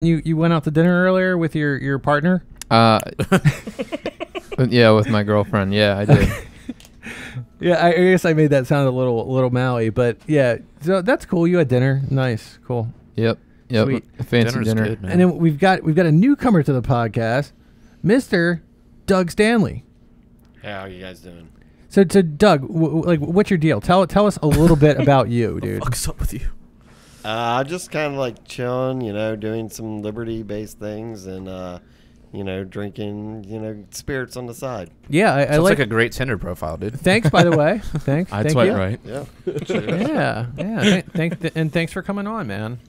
You went out to dinner earlier with your partner? Yeah, with my girlfriend. Yeah, I did. Yeah, I guess I made that sound a little Maui, but yeah, so that's cool. You had dinner. Nice, cool. Yep. Sweet. Fancy Dinner's dinner. good, man. And then we've got a newcomer to the podcast, Mr. Doug Stanley. Hey, how are you guys doing? So Doug, what's your deal? Tell us a little bit about you, dude. What's up with you? Just kind of like chilling, doing some liberty-based things and, drinking, spirits on the side. Yeah, I Sounds like like a great Tinder profile, dude. Thanks, by the way. Thanks. I'd Thank swipe you. right. Yeah. Yeah. Thanks for coming on, man.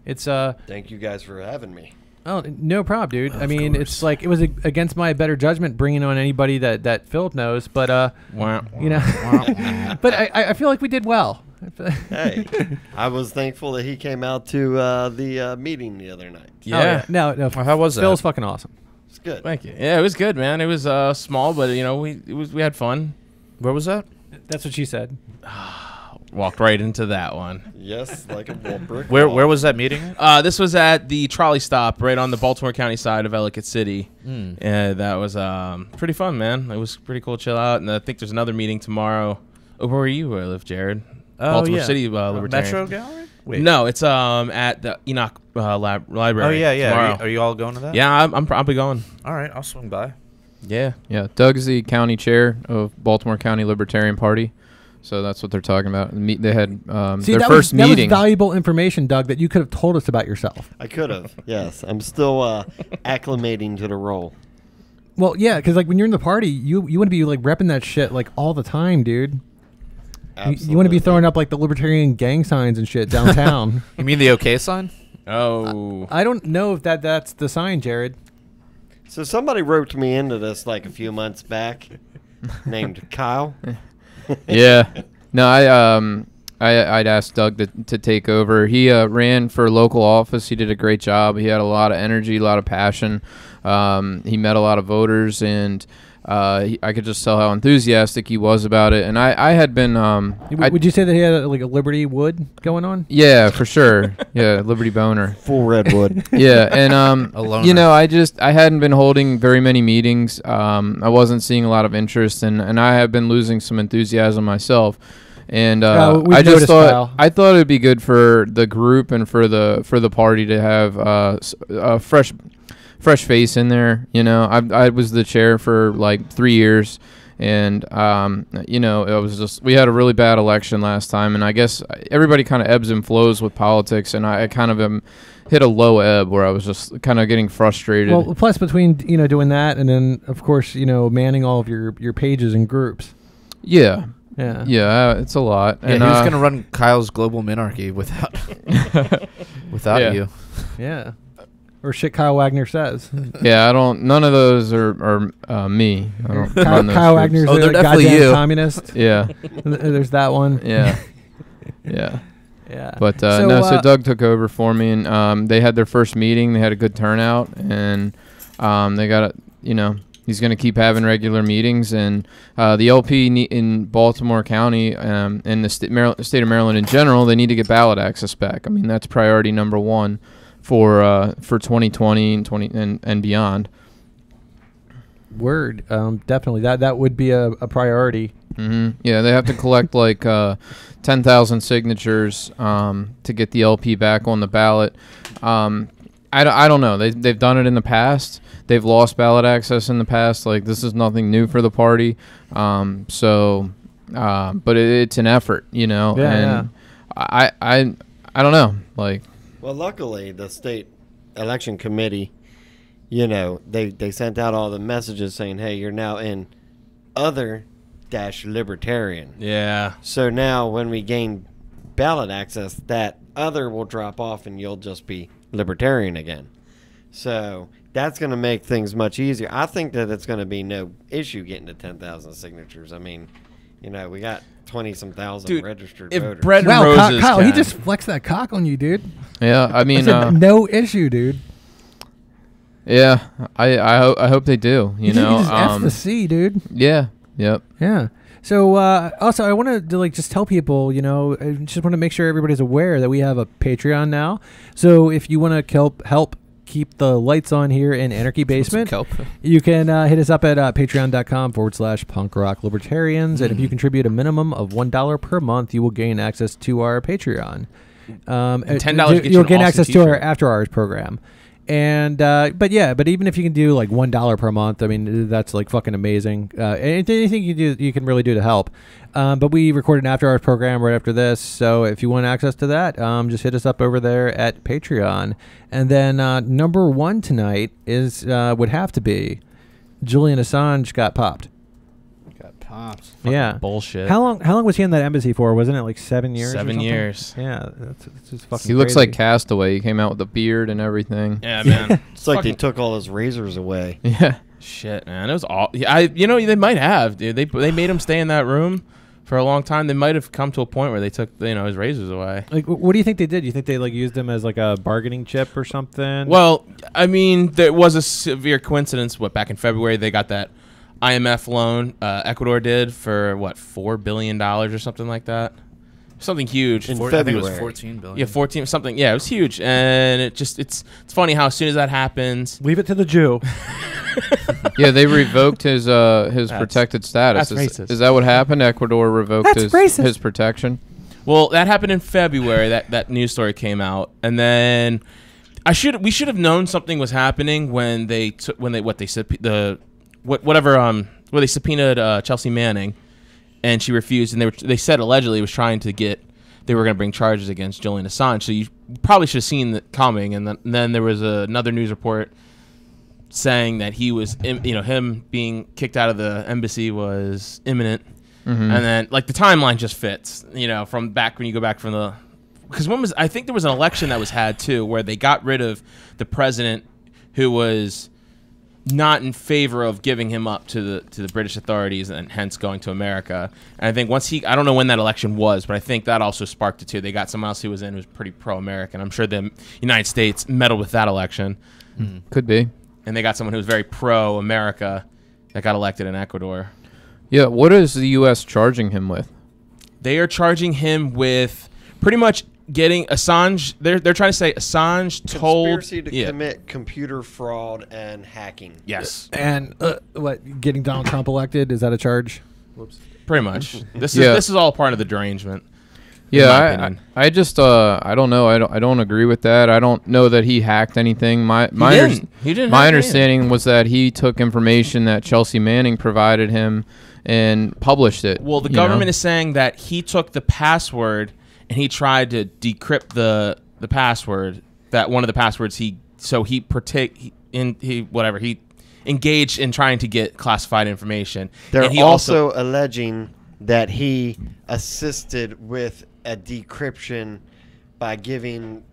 It's Thank you guys for having me. Oh, no problem, dude. Of I mean, course. it's like it was against my better judgment bringing on anybody that Philip knows, but but I feel like we did well. Hey, I was thankful that he came out to the meeting the other night. Yeah. No. Well, how was that? Phil's fucking awesome. It's good. Thank you. Yeah, it was good, man. It was small, but we had fun. Where was that? That's what she said. Walked right into that one. Yes, like a brick Where wall. was that meeting? This was at the trolley stop right on the Baltimore County side of Ellicott City. And that was pretty fun, man. It was pretty cool to chill out. And I think there's another meeting tomorrow. Oh, where are you live, Jared? Baltimore City Libertarian. Metro Gallery? Wait. No, it's at the Enoch Library. Oh, yeah. Tomorrow. Are you all going to that? Yeah, I'm probably going. All right, I'll swing by. Yeah. Yeah, Doug's the county chair of Baltimore County Libertarian Party. So that's what they're talking about. They had their first that meeting. was valuable information, Doug, that you could have told us about yourself. I could have. Yes, I'm still acclimating to the role. Well, yeah, because like when you're in the party, you want to be like repping that shit like all the time, dude. You want to be throwing up like the libertarian gang signs and shit downtown. You mean the OK sign? Oh. I don't know if that's the sign, Jared. So somebody roped me into this like a few months back, named Kyle. Yeah. No, I'd asked Doug to take over. He ran for local office. He did a great job. He had a lot of energy, a lot of passion. He met a lot of voters, and I could just tell how enthusiastic he was about it. And I had been... Would you say that he had like a Liberty Wood going on? Yeah, for sure. Yeah, Liberty Boner. Full redwood. Yeah, and A loner. I hadn't been holding very many meetings. I wasn't seeing a lot of interest, and I have been losing some enthusiasm myself. And we've I just noticed, Kyle. thought it would be good for the group and for the party to have a fresh face in there. I was the chair for like 3 years. And, it was just, we had a really bad election last time, and I guess everybody kind of ebbs and flows with politics, and I kind of hit a low ebb where I was just kind of getting frustrated. Well, plus between, doing that and then, of course, manning all of your pages and groups. Yeah. Yeah. Yeah, it's a lot. Yeah, And who's going to run Kyle's Global Minarchy without Yeah. you? Yeah. Or shit Kyle Wagner says. Yeah, none of those are me. I don't run those Kyle groups. Wagner's Oh, a they're definitely goddamn you. communist. Yeah. There's that one. Yeah. Yeah. Yeah. But So, so Doug took over for me, and they had their first meeting. They had a good turnout, and they got he's going to keep having regular meetings, and the LP in Baltimore County and the state of Maryland in general, they need to get ballot access back. I mean, that's priority number one for 2020 and beyond. Word. Definitely. That would be a priority. Mm-hmm. Yeah, they have to collect like 10,000 signatures to get the LP back on the ballot. I don't know. They've done it in the past. They've lost ballot access in the past. Like, this is nothing new for the party. But it's an effort, Yeah, and I don't know. Like, Well, luckily, the state election committee, they sent out all the messages saying, hey, you're now in other-libertarian. Yeah. So now when we gain ballot access, that other will drop off and you'll just be libertarian again. So that's going to make things much easier. I think that it's going to be no issue getting to 10,000 signatures. I mean, we got 20-some thousand registered If voters. Bread and Wow, Roses Kyle, he can- just flexed that cock on you, dude. yeah, I I mean, said, no issue, dude. yeah, I hope they do. You just F the C, dude. Yeah. Yep. Yeah. So also, I wanted to just tell people, I just want to make sure everybody's aware that we have a Patreon now. So if you want to help keep the lights on here in Anarchy Basement, you can hit us up at patreon.com/punk rock libertarians. And if you contribute a minimum of $1 per month, you will gain access to our Patreon. And $10 you'll gain access to our after hours program. And but even if you can do $1 per month, I mean that's fucking amazing. Anything you can really do to help. But we record an after hours program right after this, so if you want access to that, just hit us up over there at Patreon. And then number one tonight is would have to be Julian Assange got popped. Pops. Yeah, bullshit. How long was he in that embassy for? Wasn't it 7 years? 7 years. Yeah, that's just fucking. He looks crazy. like Castaway. He came out with a beard and everything. Yeah, man. It's like they took all his razors away. Yeah. Shit, man. It was all. They might have, dude. They made him stay in that room for a long time. They might have come to a point where they took his razors away. What do you think they did? You think they used him as a bargaining chip or something? Well, I mean, there was a severe coincidence. Back in February they got that IMF loan Ecuador did for $4 billion or something like that. Something huge. In I think February. it was 14 billion. Yeah, 14 something. Yeah, it was huge, and it's funny how as soon as that happens, Leave it to the Jew. Yeah, they revoked his protected status. that's racist. Is that what happened? Ecuador revoked his protection. well, that happened in February. That news story came out, and then we should have known something was happening when they subpoenaed Chelsea Manning, and she refused. And they said allegedly was trying to they were going to bring charges against Julian Assange. So you probably should have seen that coming. And then there was another news report saying that he was, him being kicked out of the embassy was imminent. Mm-hmm. And then the timeline just fits, from back when you go back from because I think there was an election that was had too, where they got rid of the president who was not in favor of giving him up to the British authorities and hence going to America. And I think I don't know when that election was, but I think that also sparked it too. They got someone else who was pretty pro-American. I'm sure the United States meddled with that election. Could be. And they got someone who was very pro-America that got elected in Ecuador. Yeah, what is the U.S. charging him with? They are charging him with pretty much getting Assange. They're trying to say Assange told Conspiracy to commit computer fraud and hacking. Yes, And getting Donald Trump elected, is that a charge? Whoops. Pretty much. This is all part of the derangement. Yeah, I just I don't know. I don't agree with that. I don't know that he hacked anything. My understanding was that he took information that Chelsea Manning provided him and published it. Well, the government is saying that he took the password and he tried to decrypt the password. That one of the passwords he engaged in trying to get classified information. They're also alleging that he assisted with a decryption by giving,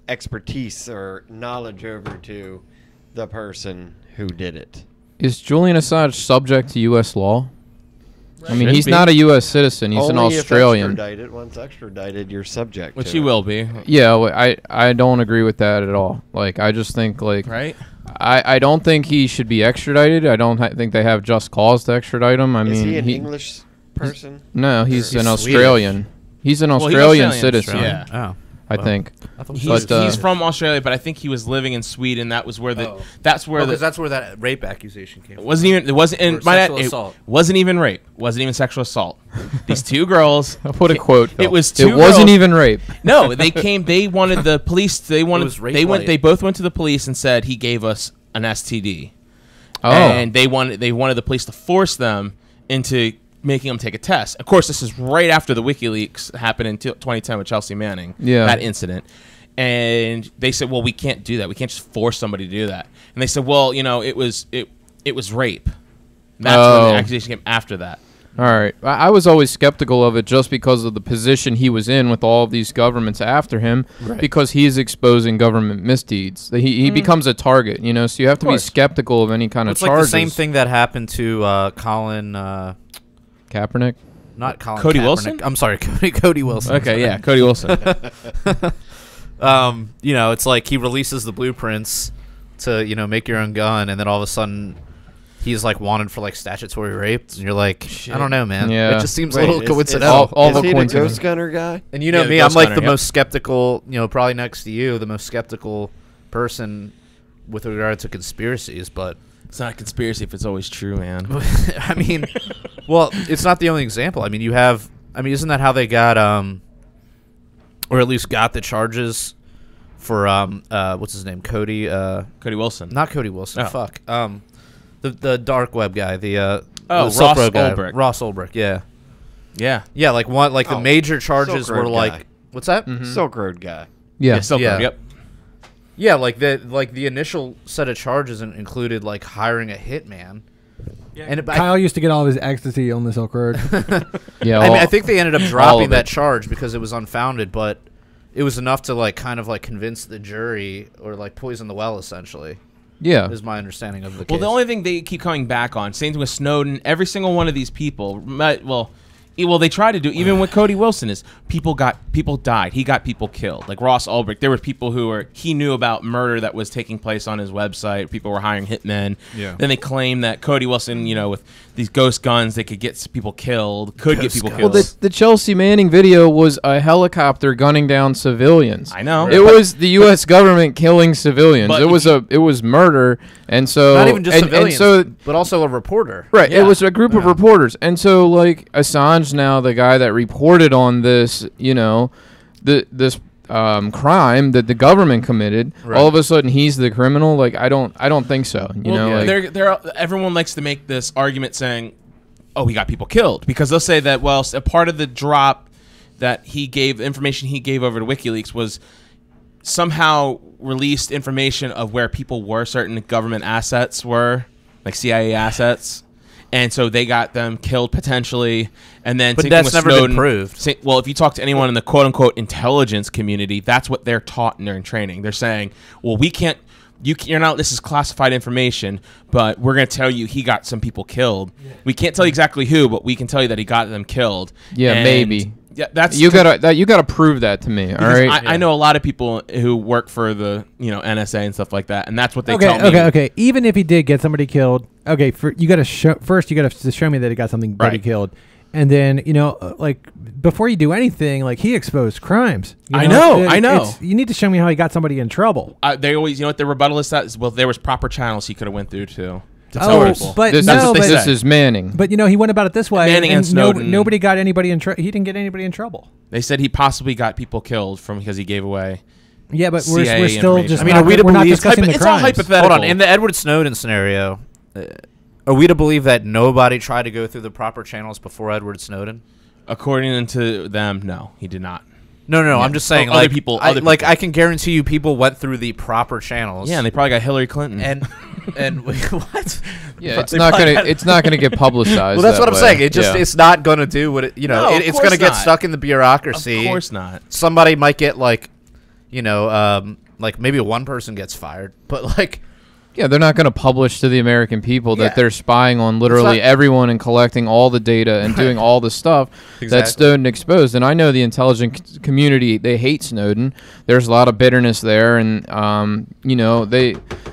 expertise or knowledge over to the person who did it. Is Julian Assange subject to U.S. law? I mean, Should he's be. not a U.S. citizen. He's an Australian. Once extradited, you're subject Which to he it. will be. Yeah, I don't agree with that at all. I just think Right? I don't think he should be extradited. I don't think they have just cause to extradite him. Is he an English person? No, he's an Swedish. Australian. He's an Well, he's Australian Australian, citizen. yeah. Oh. I think. I thought He's from Australia, but I think he was living in Sweden. That was where that's where that rape accusation came from. it wasn't sexual assault. wasn't even rape. Wasn't even sexual assault. These two girls. What a quote. Phil. It was It two wasn't girls- even rape. No, they wanted the police. They was rape light. they both went to the police and said he gave us an STD. Oh. And they wanted the police to force them into making them take a test. Of course, this is right after the WikiLeaks happened in 2010 with Chelsea Manning. Yeah. That incident. And they said, well, we can't do that. We can't just force somebody to do that. And they said, well, it was rape. That's when the accusation came after that. All right. I was always skeptical of it just because of the position he was in with all of these governments after him, because he is exposing government misdeeds. He becomes a target, so you have to be skeptical of any kind of It's charges. like the same thing that happened to Colin. Kaepernick? Not Colin. Cody Kaepernick. Wilson? I'm sorry, Cody Wilson. Okay, yeah, Cody Wilson. It's like he releases the blueprints to make your own gun, and then all of a sudden he's like wanted for like statutory rape, and you're like, Shit. I don't know, man. Yeah. It just seems Wait, a little is coincidental. all is the he the coincidence. ghost gunner guy? And you know Yeah, the me, I'm ghost like gunner, the yep. most skeptical, probably next to you, the most skeptical person with regard to conspiracies, but It's not a conspiracy if it's always true, man. I mean, well, it's not the only example. I mean, isn't that how they got, or at least got the charges for, what's his name? Cody Wilson. not Cody Wilson. Oh. Fuck. The dark web guy, the Ross Silk Road guy. Ulbricht. Ross Ulbricht, yeah. Yeah. Yeah, like the Oh, major charges Silk were Road like, guy. what's that? Silk Road guy. Yeah. Silk Yeah. Road, yep. Yeah, like the initial set of charges included like hiring a hitman. Yeah. And Kyle used to get all of his ecstasy on the Silk Road. Yeah. I think they ended up all dropping of that it. charge because it was unfounded, but it was enough to like kind of like convince the jury or like poison the well, essentially. Yeah. Is my understanding of the case. Well, the only thing they keep coming back on, same thing with Snowden, every single one of these people, they try to do, even with Cody Wilson, is people died. He got people killed. Like Ross Ulbricht, there were people he knew about murder that was taking place on his website. People were hiring hitmen. Yeah. Then they claimed that Cody Wilson, with these ghost guns, they could get people killed, get people Well, killed. the Chelsea Manning video was a helicopter gunning down civilians. I know. It was the U.S. government killing civilians. But it was murder, and so not even just and civilians, so but also a reporter. right. Yeah. It was a group of reporters, and so like Assange, now the guy that reported on this, this crime that the government committed. Right. All of a sudden, he's the criminal. Like I don't think so. Everyone likes to make this argument saying, "Oh, he got people killed," because they'll say that a part of the drop that he gave, the information he gave over to WikiLeaks was somehow released information of where people were, certain government assets were, like CIA assets. And so they got them killed potentially, and then But same thing that's with never Snowden. been proved. Well, if you talk to anyone in the quote unquote intelligence community, that's what they're taught in their training. They're saying, "Well, we can't. You're not. This is classified information, but we're going to tell you he got some people killed. We can't tell you exactly who, but we can tell you that he got them killed." Yeah, And maybe. Yeah, that's You gotta prove that to me. All because right. I know a lot of people who work for the NSA and stuff like that, and that's what they tell me. Okay. Even if he did get somebody killed, you got to show first. You got to show me that he got somebody Right. killed, and then like before you do anything, like he exposed crimes. I know. You need to show me how he got somebody in trouble. They always, what their rebuttal is that? Well, there was proper channels he could have went through to tell Oh, people. but this no, is, but this is Manning. But he went about it this way, Manning and Snowden. nobody got anybody in trouble. He didn't get anybody in trouble. They said he possibly got people killed because he gave away. Yeah, but we're CIA still information. just. I mean, not, are we to we're not believe- discussing the It's all crimes. hypothetical. Hold on. In the Edward Snowden scenario, are we to believe that nobody tried to go through the proper channels before Edward Snowden? According to them, no, he did not. No. Yeah. I'm just saying, Other like people- I, other like people. I can guarantee you, people went through the proper channels. Yeah, and they probably got Hillary Clinton. and what? Yeah, it's not gonna get publicized. Well, that's that what I'm way. saying. It just Yeah. it's not going to do what it. No, of It's course going to get not. stuck in the bureaucracy. Of course not. Somebody might get like maybe one person gets fired, but like. Yeah, they're not going to publish to the American people Yeah. that they're spying on literally not- everyone and collecting all the data and doing all the stuff that Exactly. Snowden exposed. And I know the intelligence community, they hate Snowden. There's a lot of bitterness there, and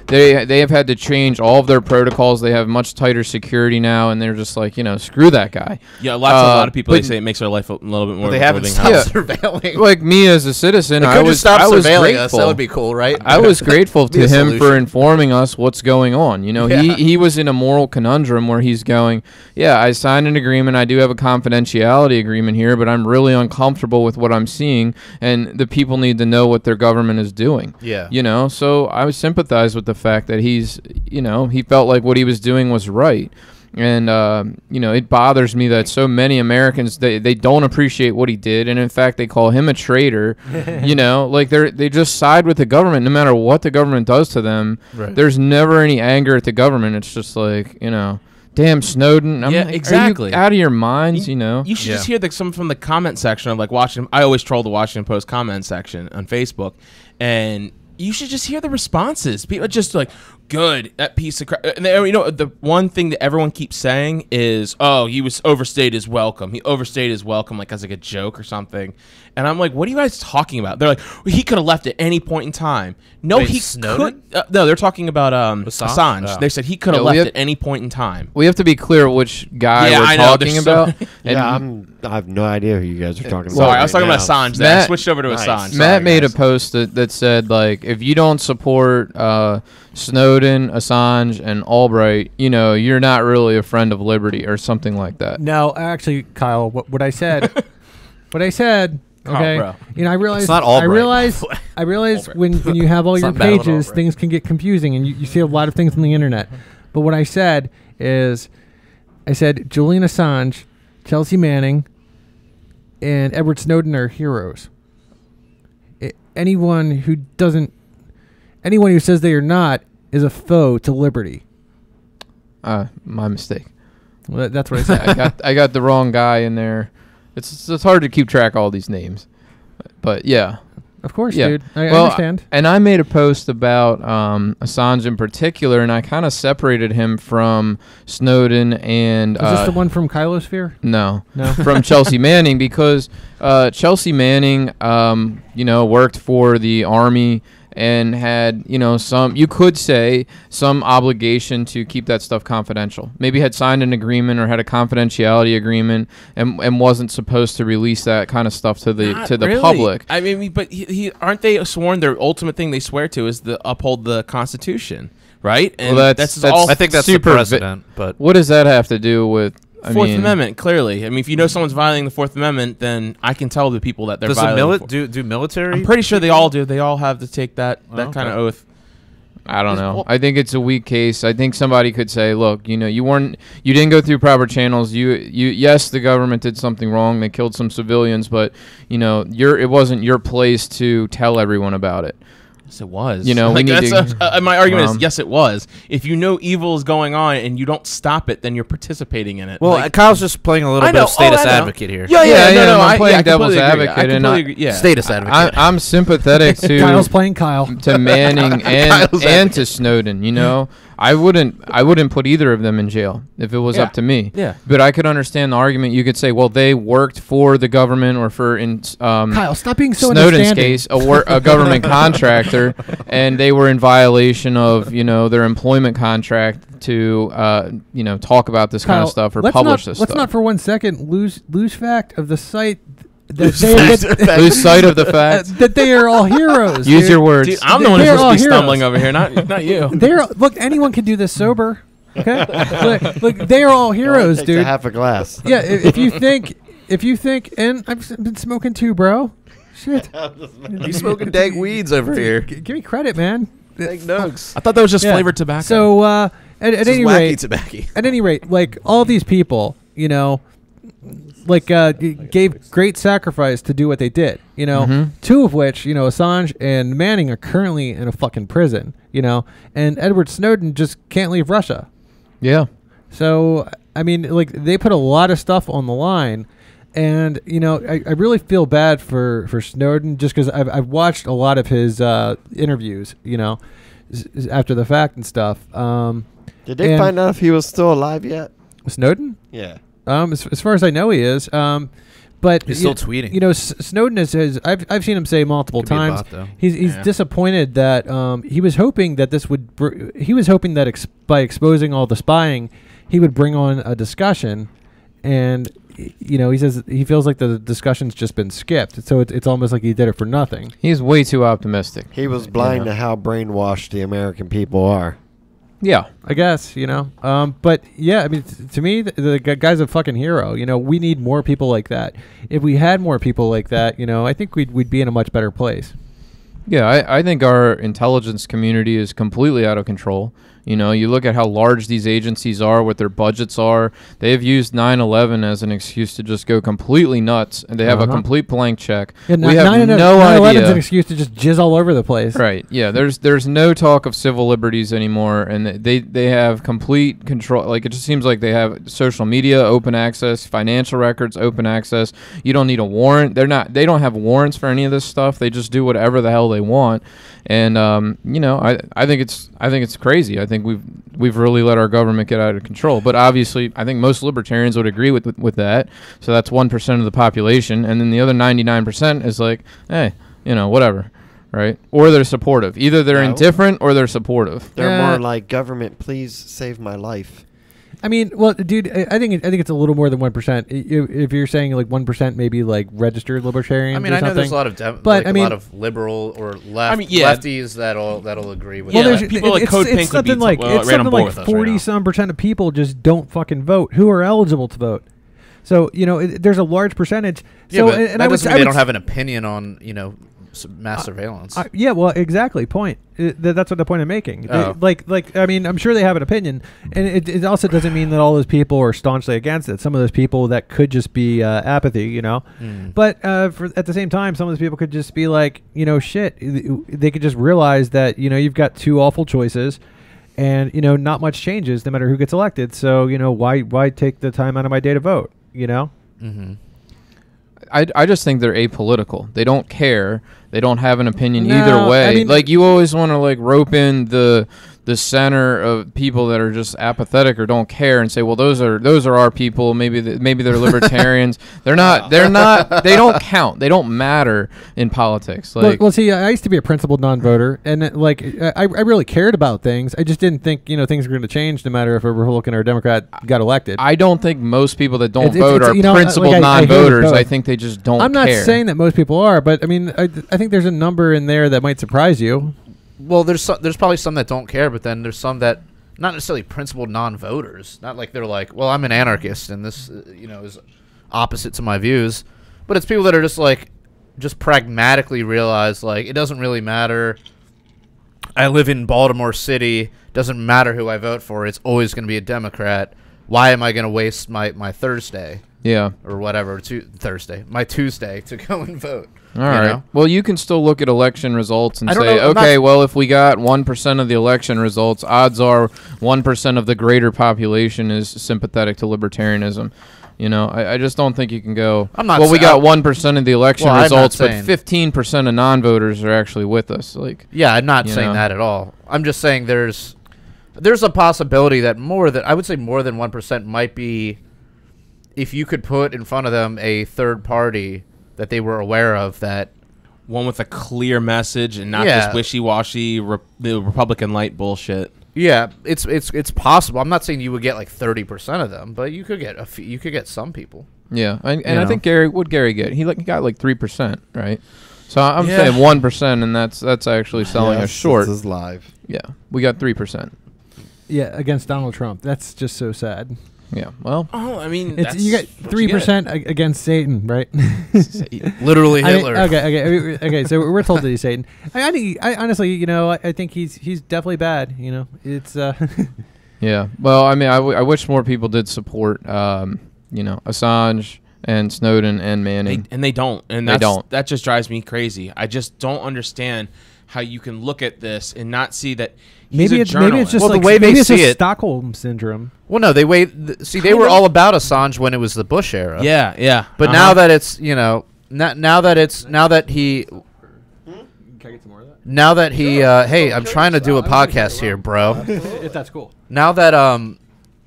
they have had to change all of their protocols. They have much tighter security now, and they're just like, screw that guy. Yeah, a lot of people they but- say it makes their life a little bit more. But they haven't living stopped hell. surveilling. Like me as a citizen, They I could was just stop I was surveilling grateful. us. That would be cool, right? I was grateful Be to a him for solution. informing us what's going on. Yeah. He was in a moral conundrum where he's going, yeah, I signed an agreement. I do have a confidentiality agreement here, but I'm really uncomfortable with what I'm seeing, and the people need to know what their government is doing. Yeah. So I sympathize with the fact that he's, he felt like what he was doing was right. And, it bothers me that so many Americans, they don't appreciate what he did. And, in fact, they call him a traitor. Like they just side with the government no matter what the government does to them. Right. There's never any anger at the government. It's just like, damn Snowden. I'm Yeah, like, exactly. Are you out of your minds, You should just hear some from the comment section of like Washington. I always troll the Washington Post comment section on Facebook, and you should just hear the responses. People are just like, good. That piece of crap. And you know, the one thing that everyone keeps saying is, "Oh, he was overstayed his welcome. He overstayed his welcome," like as like a joke or something. And I'm like, "What are you guys talking about?" They're like, well, "He could have left at any point in time." No, Wait, he Snowden? could. No, they're talking about Assange. Oh. They said he could have left at any point in time. We have to be clear which guy Yeah, we're I know, talking there's so about. many. And I have no idea who you guys are talking about. Sorry, I was talking right about now. Assange. Then I Matt- switched over to Nice. Assange. Matt Sorry, made a guys. post that said, like, if you don't support Snowden, Assange, and Albright, you know, you're not really a friend of liberty or something like that. No, actually, Kyle, what I said, okay, bro. you know, I realize, It's not Albright. I realize when you have all It's your not Madeline pages, Albright. things can get confusing, and you see a lot of things on the internet. But what I said is, I said Julian Assange, Chelsea Manning, and Edward Snowden are heroes. Anyone who says they are not is a foe to liberty. My mistake. Well, that's what I said. I got the wrong guy in there. It's hard to keep track of all these names, but yeah. Of course, Yeah. dude. I Well, understand. And I made a post about Assange in particular, and I kind of separated him from Snowden and Is this the one from Kylosphere? no, No. from Chelsea Manning, because Chelsea Manning, you know, worked for the Army and had, you know, you could say some obligation to keep that stuff confidential. Maybe had signed an agreement or had a confidentiality agreement and wasn't supposed to release that kind of stuff to the Not to the really. public. I mean, but he aren't they sworn? Their ultimate thing they swear to is to uphold the Constitution, right? And Well, that's all I think that's super the precedent, but What does that have to do with? I Fourth mean, Amendment. Clearly, I mean, if you know someone's violating the Fourth Amendment, then I can tell the people that they're does the violating. do military? I'm pretty sure they all do. They all have to take that Oh, kind of okay. oath. I don't know. Well- I think it's a weak case. I think somebody could say, "Look, you know, you didn't go through proper channels. Yes, the government did something wrong. They killed some civilians, but you know, it wasn't your place to tell everyone about it." Yes, it was. You know, we need that's to- my argument is um, yes, it was. If you know evil is going on and you don't stop it, then you're participating in it. well, Like, Kyle's just playing a little I bit know. of status I know. advocate here. Yeah, no, I'm playing I devil's completely agree. advocate, I and completely agree. Yeah. Status advocate. I'm sympathetic to Kyle's playing Kyle. to Manning Kyle's and to Snowden. You know, I wouldn't put either of them in jail if it was Yeah. up to me. Yeah. But I could understand the argument. You could say, well, they worked for the government, or for Kyle, stop being so Snowden's understanding. case, a government contractor, and they were in violation of, you know, their employment contract to you know, talk about this kind Kyle, of stuff or let's publish not, this let's stuff. not for one second lose fact of the site that Lose sight of the fact. that they are all heroes. Use dude. your words. Dude, I'm the one who's They're all supposed to be heroes. stumbling over here, not you. Look, anyone can do this sober. Okay, look, they are all heroes, Takes a dude. half a glass. Yeah, if you think, and I've been smoking too, bro. Shit, You smoking dank weeds over here. give me credit, man. Dank nugs. I thought that was just Yeah. flavored tobacco. So at any rate, tobacco. at any rate, like all these people, you know, like gave great sacrifice to do what they did. You know, Mhm. two of which, you know, Assange and Manning are currently in a fucking prison. You know, and Edward Snowden just can't leave Russia. Yeah. So I mean, like they put a lot of stuff on the line, and you know, I really feel bad for Snowden just because I've watched a lot of his interviews. You know, after the fact and stuff. Did they And- find out if he was still alive yet? Snowden. Yeah. As far as I know, he is. But He's still tweeting. You know, Snowden is. I've seen him say multiple Could be a times. bot, though. He's Yeah. disappointed that he was hoping that this would. He was hoping that by exposing all the spying, he would bring on a discussion, and you know, he says he feels like the discussion's just been skipped. So it's almost like he did it for nothing. He's way too optimistic. He was blind Yeah. to how brainwashed the American people are. Yeah. I guess, you know. But yeah, I mean, to me, the guy's a fucking hero. You know, we need more people like that. If we had more people like that, you know, I think we'd be in a much better place. Yeah, I think our intelligence community is completely out of control. You know, you look at how large these agencies are, what their budgets are. They've used 9/11 as an excuse to just go completely nuts, and they have a complete blank check. Yeah, we have 9/11 is an excuse to just jizz all over the place. Right. Yeah. There's no talk of civil liberties anymore, and they have complete control. Like, it just seems like they have social media, open access, financial records, open access. You don't need a warrant. They don't have warrants for any of this stuff. They just do whatever the hell they want. And you know, I think it's crazy. I think we've really let our government get out of control. But obviously, I think most libertarians would agree with that. So that's 1% of the population, and then the other 99% is like, hey, you know, whatever, right? Or they're supportive. Either they're indifferent or they're supportive. They're more like, government, please save my life. I mean, well, dude, I think it's a little more than 1%. If you're saying like 1%, maybe like registered libertarians. I mean, I know there's a lot of a lot of liberal or lefties that'll agree with. Well, that. people like Code Pink would be it's something like 40% of people just don't fucking vote who are eligible to vote. So you know, there's a large percentage. Yeah, so, but and that doesn't mean they don't have an opinion on, you know, mass surveillance. Yeah, well, exactly. Point. That's what the point I'm making. I mean, I'm sure they have an opinion, and it also doesn't mean that all those people are staunchly against it. Some of those people that could just be apathy, you know. But at the same time, some of those people could just be like, you know, shit. They could just realize that, you know, you've got two awful choices, and you know, not much changes no matter who gets elected. So you know, why take the time out of my day to vote? You know. Mm-hmm. I just think they're apolitical. They don't care. They don't have an opinion either way. I mean, like, you always want to like rope in the center of people that are just apathetic or don't care and say, well, those are our people. Maybe they're libertarians. They're not. They don't count. They don't matter in politics. Like, well, see, I used to be a principled non-voter, and I really cared about things. I just didn't think, you know, things were going to change no matter if a Republican or a Democrat got elected. I don't think most people that don't vote are principled like non-voters. I think they just don't. I'm not saying that most people are, but I mean, I think there's a number in there that might surprise you. Well, there's probably some that don't care, but then there's some that not necessarily principled non-voters. Not like they're like, well, I'm an anarchist and this, you know, is opposite to my views. But it's people that are just pragmatically realize, like, it doesn't really matter. I live in Baltimore City. Doesn't matter who I vote for. It's always going to be a Democrat. Why am I going to waste my Thursday? Yeah. Or whatever, my Tuesday to go and vote. All right. Know? Well, you can still look at election results and say, okay, well, if we got 1% of the election results, odds are 1% of the greater population is sympathetic to libertarianism. You know, I just don't think you can go, we got 1% of the election results, but 15% of non-voters are actually with us. Like, yeah, I'm not saying that at all. I'm just saying there's a possibility that I would say more than 1% might be, if you could put in front of them a third party that they were aware of, that one with a clear message and not this wishy-washy the Republican light bullshit. Yeah, it's possible. I'm not saying you would get like 30% of them, but you could get some people. Yeah, I think Gary get? He got like 3%, right? So I'm saying 1%, and that's actually selling us short. This is live. Yeah, we got 3%. Yeah, against Donald Trump. That's just so sad. Yeah, well, I mean, you got 3% against Satan, right? Literally Hitler. Okay. So we're told that he's Satan. I honestly, you know, I think he's definitely bad. You know, it's. Yeah. Well, I mean, I wish more people did support, you know, Assange and Snowden and Manning. They don't, and that just drives me crazy. I just don't understand how you can look at this and not see that. Maybe it's just the way they see it, Stockholm syndrome. Well, no, they were all about Assange when it was the Bush era. Yeah. But now that it's, you know, now that he, hey, I'm trying to do a podcast here, bro. If that's cool. Now that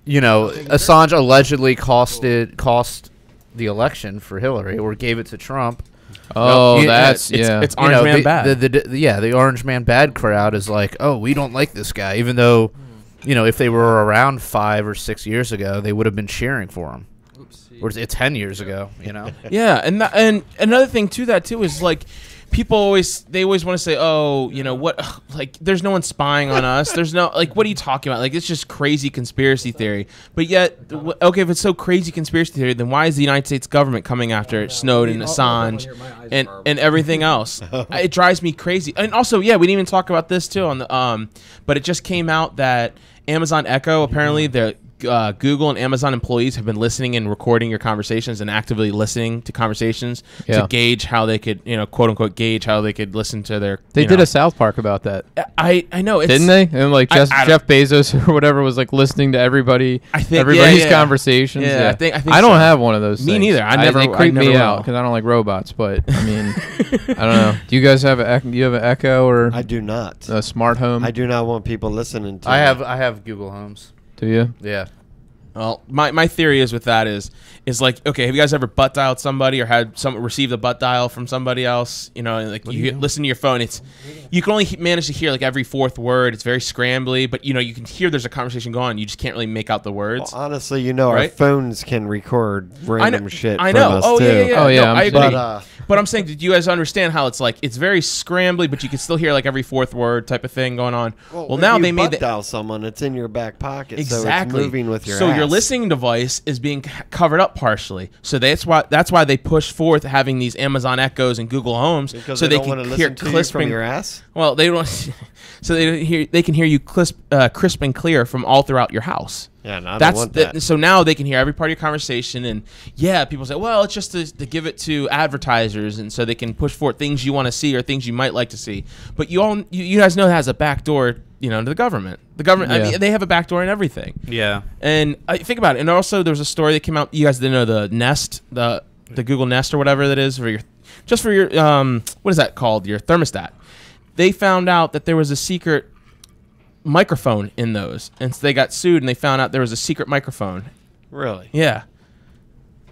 you know, Assange allegedly cost the election for Hillary or gave it to Trump. Oh, it's Orange Man bad. The Orange Man bad crowd is like, oh, we don't like this guy, even though, you know, if they were around 5 or 6 years ago, they would have been cheering for him. Or 10 years ago, you know. Yeah, and another thing to that too is like, people always want to say, oh, you know what, like there's no one spying on us. There's no, like, what are you talking about? Like, it's just crazy conspiracy theory. But yet, okay, if it's so crazy conspiracy theory, then why is the United States government coming after Snowden, Assange, and everything else? It drives me crazy. And also, yeah, we didn't even talk about this too on the but it just came out that Amazon Echo, apparently the Google and Amazon employees have been listening and recording your conversations and actively listening to conversations to gauge how they could, you know, quote unquote, gauge how they could listen to their. They did a South Park about that. I know, didn't they? And like Jeff Bezos or whatever was like listening to everybody's conversations. Yeah, I think I don't have one of those. Me things. neither. They creep me out because I don't like robots. But I mean, I don't know. Do you guys have do you have an Echo or? I do not. A smart home. I do not want people listening to. I have Google Homes. Do you? Yeah. Well, my theory is with that is like, okay, have you guys ever butt dialed somebody or had received a butt dial from somebody else? You know, and like you listen to your phone, you can only manage to hear like every fourth word. It's very scrambly, but you know you can hear there's a conversation going on. You just can't really make out the words. Well, honestly, you know, our phones can record random shit. I know. From us too. Yeah. Oh yeah. No, I agree. But I'm saying, did you guys understand how it's like it's very scrambly, but you can still hear like every fourth word type of thing going on? Well now they made butt dial someone. It's in your back pocket. Exactly. So it's moving with your. So ass. your listening device is being covered up partially. So that's why they push forth having these Amazon Echoes and Google Homes, because so they can want to hear listen to you from clisping. your ass. Well, they don't. So they can hear you crisp and clear from all throughout your house. Yeah, no, I don't want that. So now they can hear every part of your conversation, and yeah, people say, well, it's just to give it to advertisers, and so they can push forward things you want to see or things you might like to see. But you guys know it has a back door, you know, to the government. The government, I mean, they have a back door in everything. Yeah. And think about it. And also, there was a story that came out. You guys didn't know the Nest, the Google Nest or whatever that is for your what is that called? Your thermostat. They found out that there was a secret microphone in those, and so they got sued, and they found out there was a secret microphone. Really? Yeah.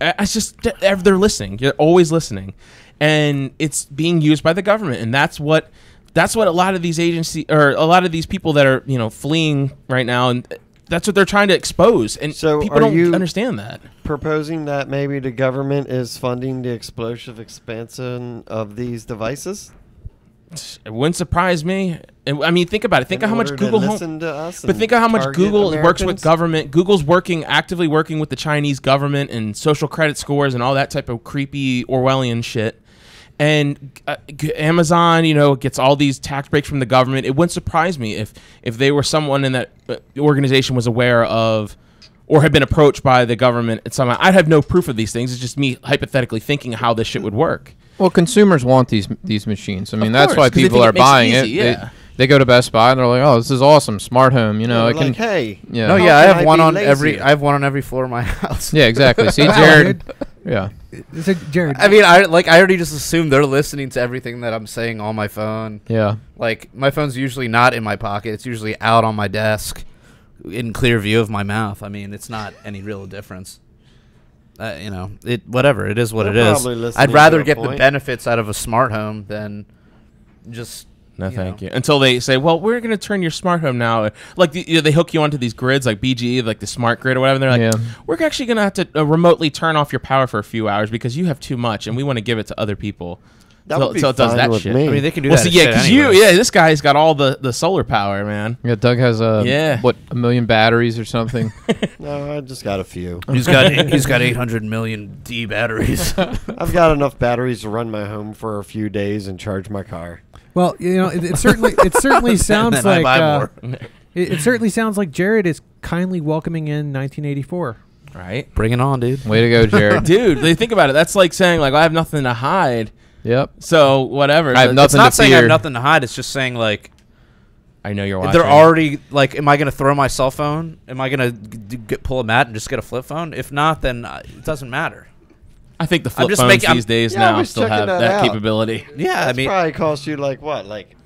It's just they're listening. You're always listening, and it's being used by the government, and that's what a lot of these agencies or a lot of these people that are, you know, fleeing right now, and that's what they're trying to expose, and so people don't understand that. Proposing that maybe the government is funding the explosive expansion of these devices? It wouldn't surprise me. I mean, think about it. Think of how much Google but think of how much Google works with government. Google's actively working with the Chinese government and social credit scores and all that type of creepy Orwellian shit. And Amazon, you know, gets all these tax breaks from the government. It wouldn't surprise me if they were someone in that organization was aware of or had been approached by the government at some. I'd have no proof of these things. It's just me hypothetically thinking how this shit would work. Well, consumers want these machines. I mean, that's why people are buying it. Yeah. They go to Best Buy and they're like, "Oh, this is awesome, smart home." You know, like, hey, yeah. No, yeah, I have one on every floor of my house. Yeah, exactly. See, Jared. Yeah. So, Jared, I mean, I already just assume they're listening to everything that I'm saying on my phone. Yeah. Like, my phone's usually not in my pocket. It's usually out on my desk in clear view of my mouth. I mean, it's not any real difference. You know, whatever. It is what it is. I'd rather get the benefits out of a smart home than just... No, thank you. Until they say, well, we're going to turn your smart home now. Like, they hook you onto these grids, like BGE, like the smart grid or whatever. And they're like, we're actually going to have to remotely turn off your power for a few hours because you have too much, and we want to give it to other people. That would be so it does that shit. Me. I mean, they can do well, that. So, yeah, because this guy's got all the solar power, man. Yeah, Doug has a 1 million batteries or something. No, I just got a few. He's got 800 million D batteries. I've got enough batteries to run my home for a few days and charge my car. Well, you know, it certainly sounds like it certainly sounds like Jared is kindly welcoming in 1984. Right? Bring it on, dude. Way to go, Jared. Dude, they think about it. That's like saying, like, I have nothing to hide. Yep. So whatever. I have nothing it's not to saying fear. I have nothing to hide. It's just saying, like, I know you're watching. they're already like, am I going to throw my cell phone? Am I going to pull a mat and just get a flip phone? If not, then it doesn't matter. I think the flip phones these days now still have that capability. Yeah, I mean, probably costs you like what, like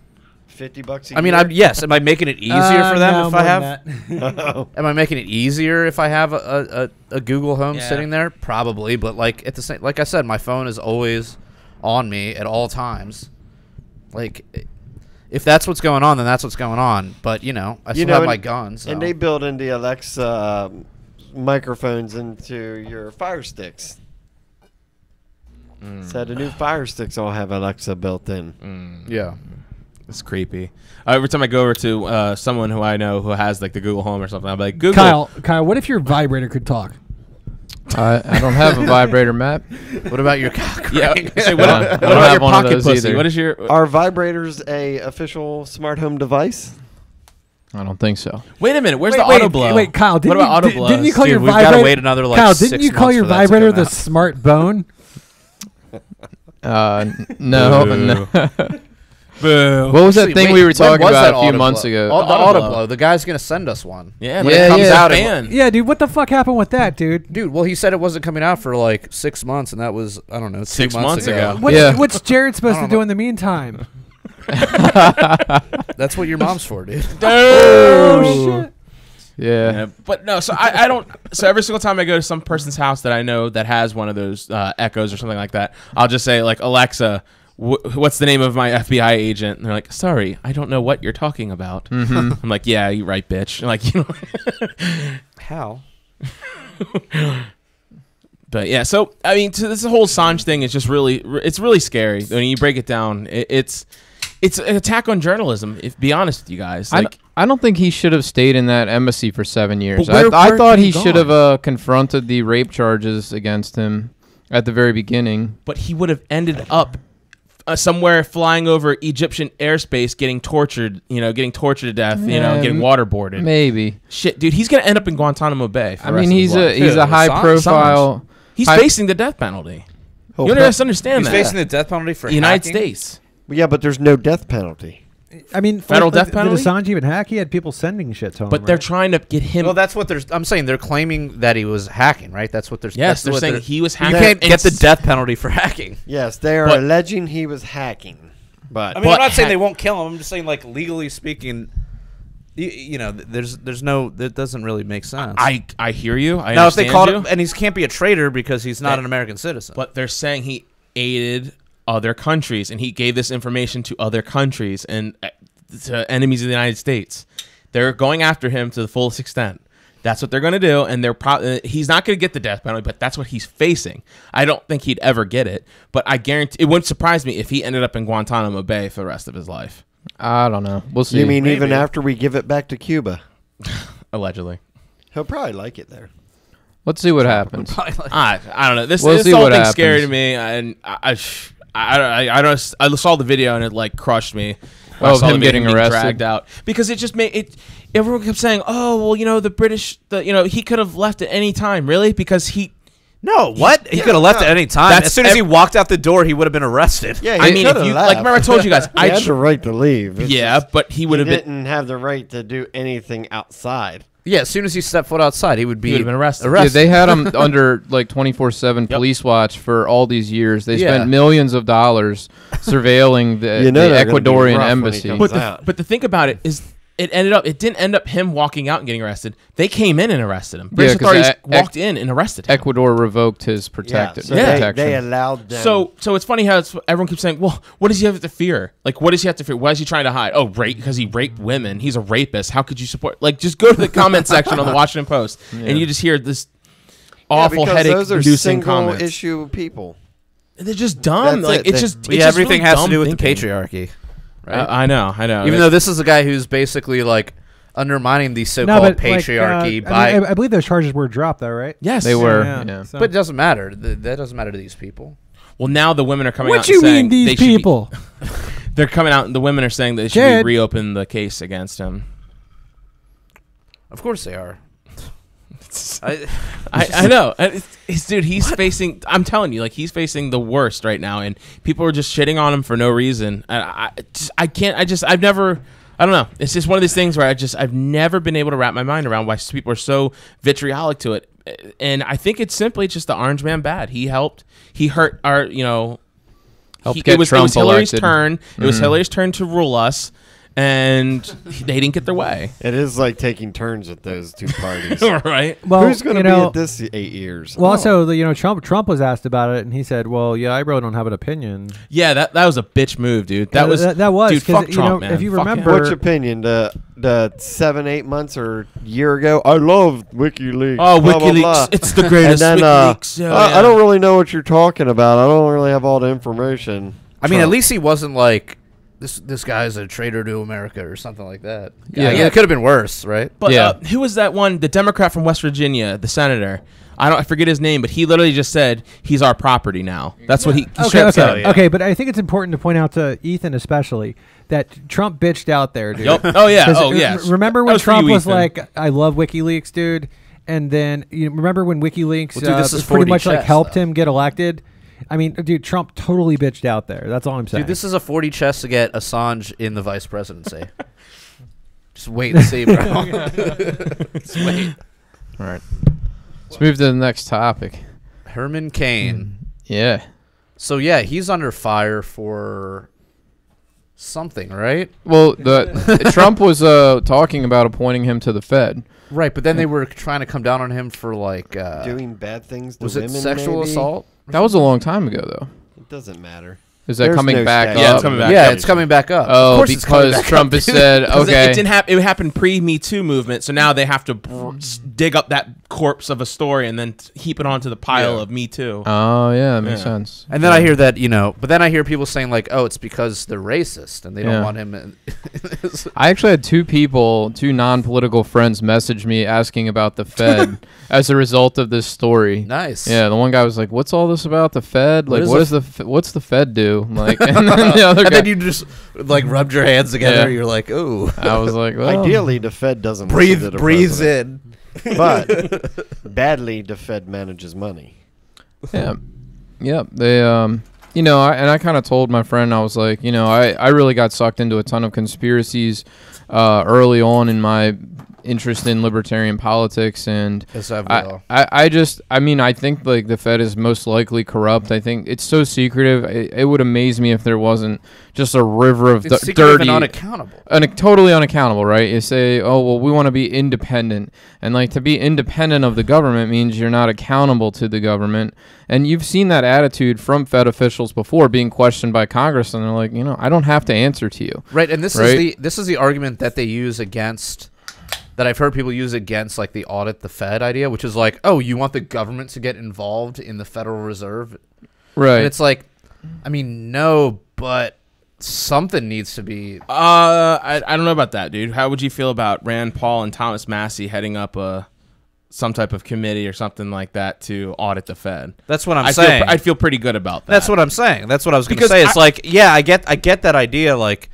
$50 a year? I mean, yes. Am I making it easier for them if I have? No. Am I making it easier if I have a Google Home sitting there? Probably, but like at the same, like I said, my phone is always on me at all times. Like, if that's what's going on, then that's what's going on. But you know, I still have my guns. So. And they build in the Alexa microphones into your Fire Sticks. Said the new Fire Sticks all have Alexa built in. Yeah. It's creepy. Every time I go over to someone who I know who has like the Google Home or something, I'm like, Google. Kyle, what if your vibrator could talk? I don't have a vibrator, Matt. What about your cock Yeah. ring? Say, what I don't about have your one of pocket those pussy? either. What is your? Are vibrators a official smart home device? I don't think so. Wait a minute. Where's the auto blow? Wait, Kyle, what didn't about auto you, blows? didn't you call Dude, your we've gotta vibrator? wait another, like, Kyle, 6 didn't you call months your for that to vibrator come the out. smart bone? No. Boo. no. Boo. What was that Actually, thing wait, we were when talking was that about a few auto months blow? ago? The Auto auto blow. blow. The guy's gonna send us one. Yeah, when Yeah, it comes yeah. out, Ban. Yeah, dude, what the fuck happened with that, dude? Dude, well, he said it wasn't coming out for like 6 months, and that was, I don't know, 2 6 months months ago. What's, Yeah. what's Jared supposed I to don't do know. in the meantime? That's what your mom's for, dude. Oh, shit. Yeah. But no, so I don't. So every single time I go to some person's house that I know that has one of those Echoes or something like that, I'll just say like, Alexa, what's the name of my FBI agent? And they're like, sorry, I don't know what you're talking about. Mm-hmm. I'm like, yeah, you're right, bitch. And like, you know. How? But yeah, so I mean, this whole Assange thing is just it's really scary when you break it down. It's an attack on journalism. If be honest with you guys, like. I don't think he should have stayed in that embassy for 7 years. But I where thought could he he should gone? have confronted the rape charges against him at the very beginning. But he would have ended up somewhere flying over Egyptian airspace, getting tortured to death, getting waterboarded. Maybe. Shit, dude, he's gonna end up in Guantanamo Bay. For I the rest mean, of his life. he's a high profile. He's high- facing the death penalty. Oh, You don't understand He's that. facing the death penalty for the United hacking? States. Yeah, but there's no death penalty. I mean, Federal death penalty? Did Assange even hack? He had people sending shit to him. But they're right? trying to get him. Well, that's what I'm saying. They're claiming that he was hacking, right? That's what they're. yes, that's they're what saying he was You hacking. can't and get the death penalty for hacking. Yes, they are But- alleging he was hacking. But I mean, But I'm not saying hack- they won't kill him. I'm just saying, like, legally speaking, there's no. That doesn't really make sense. I hear you. I now, if they understand called you, him, and he can't be a traitor because he's not That- an American citizen. but they're saying he aided other countries and he gave this information to other countries and to enemies of the United States. They're going after him to the fullest extent. That's what they're going to do, and he's not going to get the death penalty, but that's what he's facing. I don't think he'd ever get it, but I guarantee it wouldn't surprise me if he ended up in Guantanamo Bay for the rest of his life. I don't know. We'll see. you mean Maybe. even after we give it back to Cuba? Allegedly. He'll probably like it there. Let's see what happens. I don't know. This We'll see whole what thing's scary happens. to me, and I saw the video and it like crushed me. Oh, I saw him the video getting being arrested? dragged out because it just made it. Everyone kept saying, "Oh, well, the British, he could have left at any time." Really? Because he. no, what? He could have left at any time. That's As soon as he walked out the door, he would have been arrested. Yeah, I mean, if you like, remember I told you guys, he had the right to leave. It's yeah, just but he would he have been. didn't have the right to do anything outside. Yeah, as soon as he stepped foot outside, he would He would have been arrested. Yeah, they had him under like 24/7 Yep. police watch for all these years. They Yeah. spent millions of dollars surveilling the, You know the they're gonna be Ecuadorian rough when he embassy. comes But out. but the thing about it is, it didn't end up him walking out and getting arrested. They came in and arrested him. British 'cause authorities E- walked in and arrested him. Ecuador revoked his So protection. they allowed them. So it's funny how everyone keeps saying, "Well, what does he have to fear? Like, what does he have to fear? Why is he trying to hide? Oh, rape because he raped women. He's a rapist. How could you support? Like, just go to the comment section on the Washington Post, and you just hear this awful because headache those are inducing single comments. issue people. They're just dumb. That's like it. it's They- just Yeah, it's just everything really has to dumb do with the thinking. patriarchy. Right? I know. Even though this is a guy who's basically like undermining the so-called patriarchy by. I believe those charges were dropped, though, right? yes, They were. Yeah. Yeah. So- But it doesn't matter. That doesn't matter to these people. Well, now the women are coming What out. you and saying mean these they should be- people? they're coming out, and the women are saying that they should Jared. reopen the case against him. Of course they are. I know. Dude, he's facing. I'm telling you, like he's facing the worst right now, and people are just shitting on him for no reason. I can't. I've never. I don't know. It's just one of these things where I've never been able to wrap my mind around why people are so vitriolic to it. And I think it's simply just the orange man bad. He helped. He hurt our. Helped It get was Trump Hillary's elected. turn. It was Hillary's turn to rule us. and they didn't get their way. It is like taking turns with those two parties. Right? Well, Who's going to be at this 8 years? Well, also, Trump was asked about it, and he said, "Well, yeah, I really don't have an opinion." Yeah, that was a bitch move, dude. That was dude. Fuck Trump, man. If you Fuck remember, What's your opinion? The 7-8 months or year ago, I love WikiLeaks. Oh, blah, blah, WikiLeaks! blah. It's the greatest. And then, WikiLeaks. Oh, I don't really know what you're talking about. I don't really have all the information. I mean, at Trump. least he wasn't like this guy's a traitor to America or something like that. Yeah. It could have been worse, right? But Yeah. who was that one? The Democrat from West Virginia, the senator. I forget his name, but he literally just said he's our property now. That's what he straight up said. Okay, but I think it's important to point out to Ethan especially that Trump bitched out there, dude. Yep. Oh yeah. 'Cause Oh yes. Remember That when was for you, Trump was Ethan. like, "I love WikiLeaks, dude," and then remember when WikiLeaks Well, dude, this is pretty 4D much like chess, helped though. him get elected. I mean, dude, Trump totally bitched out there. That's all I'm saying. Dude, this is a 4D chess to get Assange in the vice presidency. Just wait and see, bro. Just wait. All right. Let's move to the next topic. Herman Cain. Yeah. So yeah, he's under fire for something, right? Well, Trump was talking about appointing him to the Fed. Right, but then they were trying to come down on him for like doing bad things to was women, it sexual maybe? assault? That was a long time ago, though. It doesn't matter. Is that There's coming no back statute. up? Yeah, it's coming back Yeah, up. it's coming back up. Of Oh, course it's coming because back Trump up, has dude. said, Because okay. it didn't happen. It happened pre-Me Too movement, so now they have to dig up that corpse of a story and then heap it onto the pile of Me Too. Oh, yeah, that makes Yeah. sense. And then I hear that, but then I hear people saying like, "Oh, it's because they're racist and they don't Yeah. want him." In I actually had two non-political friends message me asking about the Fed as a result of this story. Nice. Yeah, the one guy was like, "What's all this about the Fed? What Like, is what's the Fed do?" Like, and then the other And guy, then you just like rubbed your hands together. Yeah. You're like, "Oh, I was like, well, Ideally, the Fed doesn't listen breathe, to the breathes president. in." But badly, the Fed manages money. yeah, yeah. They, I kind of told my friend, I was like, I really got sucked into a ton of conspiracies early on in my interest in libertarian politics, and Yes, have we all. I think like the Fed is most likely corrupt. I think it's so secretive. It would amaze me if there wasn't just a river of It's secretive dirty, and unaccountable. totally unaccountable, right? You say, oh, well, we want to be independent. And like to be independent of the government means you're not accountable to the government. And you've seen that attitude from Fed officials before being questioned by Congress. And they're like, I don't have to answer to you. Right, and this Right? is the argument that they use against, that I've heard people use against like the audit the Fed idea, which is like, oh, you want the government to get involved in the Federal Reserve? Right. And it's like, I mean, no, but something needs to be. I don't know about that, dude. How would you feel about Rand Paul and Thomas Massey heading up some type of committee or something like that to audit the Fed? That's what I'm I'd saying. I'd feel pretty good about that. That's what I'm saying. That's what I was going to Because say. It's like, yeah, I get that idea. Like,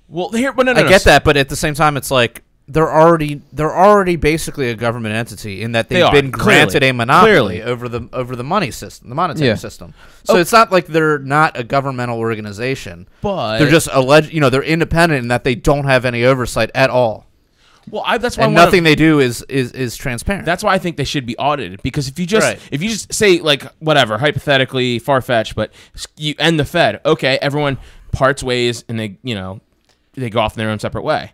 Well, here, but no, I get that, but at the same time, it's like they're already basically a government entity in that They they've are, been granted clearly. a monopoly Clearly. over the money system, the monetary Yeah. system. So it's not like they're not a governmental organization. But They're just they're independent in that they don't have any oversight at all, well, that's why and I wanna- nothing they do is transparent. That's why I think they should be audited, because if you Right. just say like whatever, hypothetically far fetched, but you end the Fed, okay, everyone parts ways and they go off in their own separate way.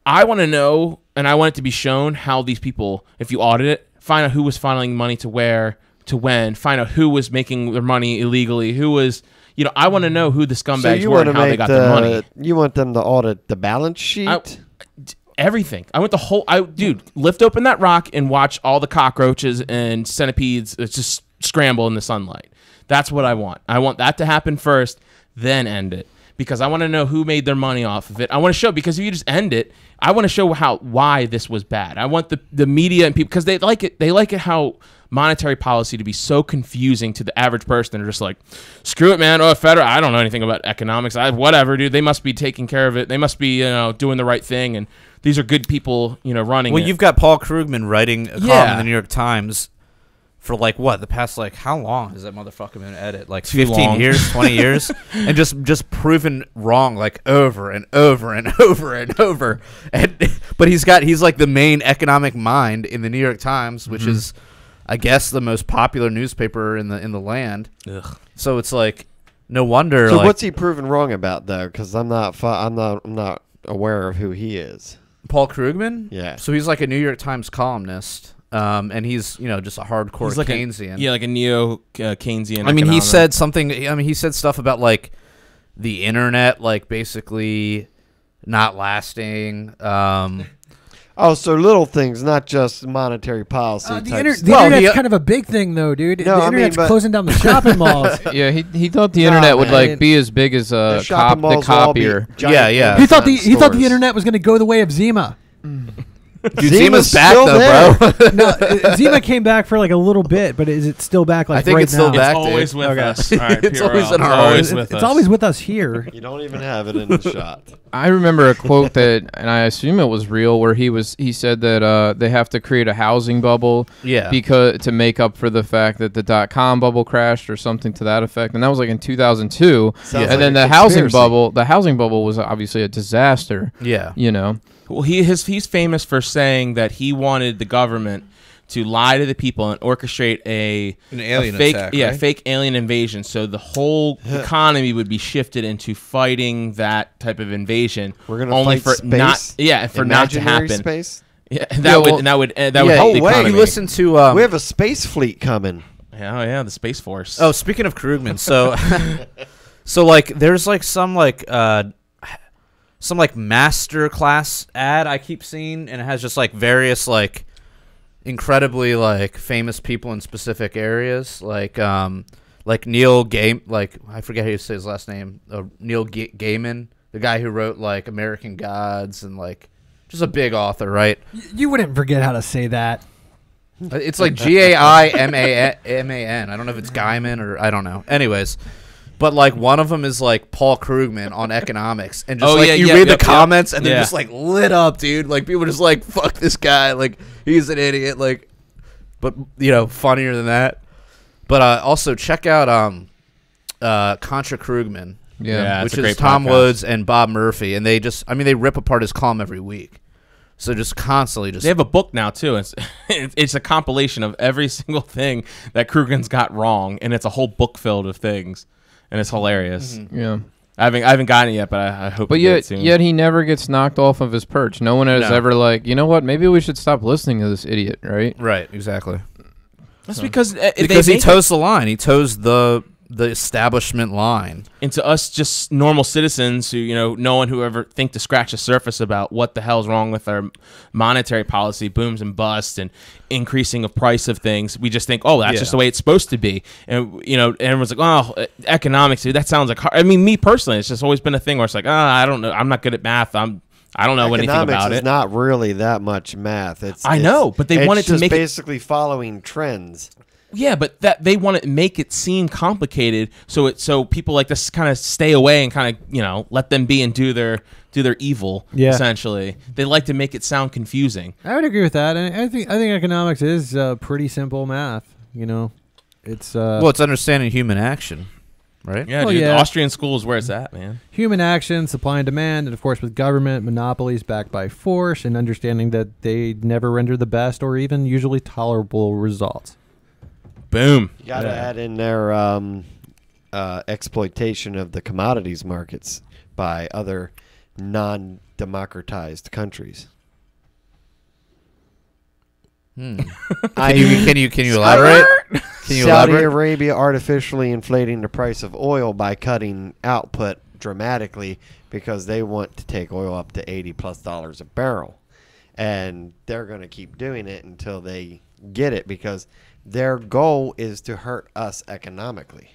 I want to know, and I want it to be shown how these people, if you audit it, find out who was funneling money to where, to when, find out who was making their money illegally, who was, I want to know who the scumbags were and how they got their money. You want them to audit the balance sheet? Everything. I want the whole. Dude, lift open that rock and watch all the cockroaches and centipedes just scramble in the sunlight. That's what I want. I want that to happen first, then end it, because I want to know who made their money off of it. I want to show, because if you just end it, I want to show why this was bad. I want the media and people, because they like it. They like it how monetary policy to be so confusing to the average person. They're just like, screw it, man. Oh, federal. I don't know anything about economics. Whatever, dude. They must be taking care of it. They must be doing the right thing. And these are good people, running. Well, it. you've got Paul Krugman writing a column in the New York Times for like what, the past like how long has that motherfucker been at it? Like Too 15 long. years, 20 years, and just proven wrong like over and over and over and over. But he's like the main economic mind in the New York Times, which is, I guess, the most popular newspaper in the land. Ugh. So it's like, no wonder. So like, what's he proven wrong about though? Because I'm not aware of who he is. Paul Krugman? Yeah. So he's like a New York Times columnist, and he's just a hardcore He's like Keynesian. like a neo Keynesian. I mean, he economic. said something. I mean, he said stuff about like the internet, like basically not lasting. Oh, so little things, not just monetary policy. The, type the stuff. internet's kind of a big thing, though, dude. No, the I mean, internet's but- closing down the shopping malls. Yeah, he thought the internet would man. like be as big as The shopping malls will all be copier. giant Yeah. He thought Amazon he thought the stores. internet was going to go the way of Zima. Dude, Zima's Zima's back still though, there. bro. No, Zima came back for like a little bit, but is it still back? Like I think right it's still now? back. It's always dude. with Okay. us. All right, It's PRL. always in our It's always hearts. with us. It's always with us here. You don't even have it in the shot. I remember a quote that, and I assume it was real, where he said that they have to create a housing bubble, Yeah. because to make up for the fact that the .com bubble crashed or something to that effect, and that was like in 2002. Sounds And like then a the housing conspiracy. bubble was obviously a disaster. Yeah. You know, Well, he's famous for saying that he wanted the government to lie to the people and orchestrate An alien a fake, attack, yeah, right? fake alien invasion. So the whole economy would be shifted into fighting that type of invasion. We're gonna only fight for not, space? yeah, for not to Imaginary happen. space. Yeah, that Yeah, well- would that would Yeah, help the no way. economy. You listen to We have a space fleet coming. Oh yeah, the Space Force. Oh, speaking of Krugman, so so like there's like some like master class ad I keep seeing, and it has just like various like incredibly like famous people in specific areas, like Neil Gaiman, like I forget how you say his last name, Neil Gaiman, the guy who wrote like American Gods and like just a big author, right? You wouldn't forget how to say that. It's like Gaiman. I don't know if it's Gaiman or I don't know. Anyways, but like one of them is like Paul Krugman on economics, and just Oh, like yeah, you yeah, read yep, the comments and they're yeah. just like lit up, dude. Like people are just like fuck this guy, like he's an idiot, like. But funnier than that. But also check out Contra Krugman, Yeah, which it's a is great Tom podcast. Woods and Bob Murphy, and they rip apart his column every week. So just constantly just They have a book now too. It's a compilation of every single thing that Krugman's got wrong, and it's a whole book filled of things, and it's hilarious. yeah. I haven't gotten it yet, but I hope. But to get it yet, soon. yet he never gets knocked off of his perch. No one has No. ever like, you know what? Maybe we should stop listening to this idiot, right? right, exactly. that's because Because they he make toes the line. He toes the establishment line. into us just normal citizens who no one who ever think to scratch the surface about what the hell's wrong with our monetary policy, booms and busts, and increasing of price of things. We just think, oh, that's Yeah. just the way it's supposed to be, and everyone's like, oh, economics, dude, that sounds like hard. I mean, me personally, it's just always been a thing where it's like, I don't know, I'm not good at math, I don't know anything Economics about is it. not really that much math. I know, but they wanted to just make it- basically following trends. Yeah, but that they want to make it seem complicated, so people like this kind of stay away and kind of let them be and do their evil. Yeah. Essentially, they like to make it sound confusing. I would agree with that, and I think economics is pretty simple math. It's Well, it's understanding human action, right? Yeah, Well, dude, yeah. the Austrian school is where it's at, man. human action, supply and demand, and of course with government monopolies backed by force, and understanding that they never render the best or even usually tolerable results. Boom. You got to Yeah. add in their exploitation of the commodities markets by other non-democratized countries. Can you elaborate? Can you Saudi elaborate? Arabia artificially inflating the price of oil by cutting output dramatically because they want to take oil up to $80+ a barrel. And they're going to keep doing it until they get it because their goal is to hurt us economically.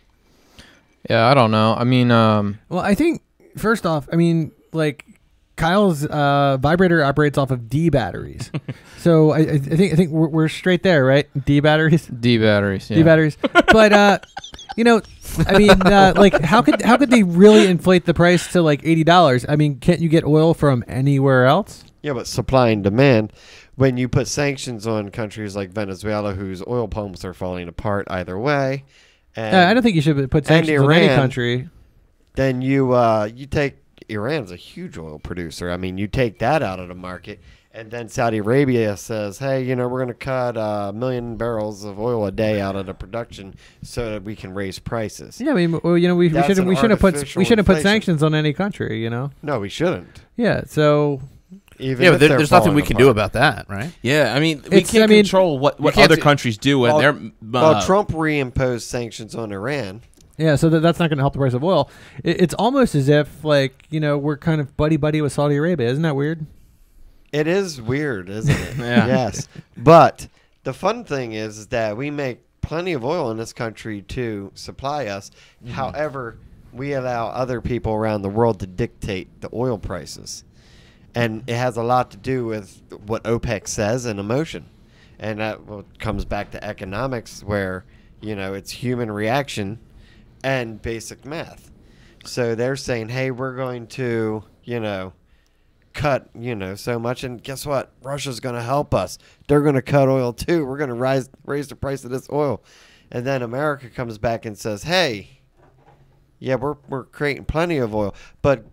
Yeah, I don't know. I mean, Well, I think first off, like Kyle's vibrator operates off of D batteries, so I think we're straight there, right? D batteries, D batteries. Yeah. D batteries. But like how could they really inflate the price to like $80? I mean, can't you get oil from anywhere else? Yeah, but supply and demand. When you put sanctions on countries like Venezuela, whose oil pumps are falling apart either way, and I don't think you should put sanctions on any Iran. country. then you take Iran's a huge oil producer. I mean, you take that out of the market, And then Saudi Arabia says, hey, you know, we're going to cut 1 million barrels of oil a day out of the production so that we can raise prices. Yeah, I mean, well, you know, we That's shouldn't an put artificial inflation. sanctions on any country. You know. No, we shouldn't. Yeah. So. Even Yeah, if but they're there's nothing falling we can do apart. about that, right? Yeah, I mean, we It's- can't I mean, control what can't other do- countries do when Well, they're. Well, Trump reimposed sanctions on Iran. Yeah, so that's not going to help the price of oil. It's almost as if, like, you know, we're kind of buddy-buddy with Saudi Arabia. Isn't that weird? It is weird, isn't it? Yeah. Yes. But the fun thing is that we make plenty of oil in this country to supply us. However, we allow other people around the world to dictate the oil prices. And it has a lot to do with what OPEC says and emotion. And that comes back to economics where, you know, it's human reaction and basic math. So they're saying, hey, we're going to, you know, cut, you know, so much. And guess what? Russia's going to help us. They're going to cut oil too. We're going to raise the price of this oil. And then America comes back and says, hey, yeah, we're creating plenty of oil. But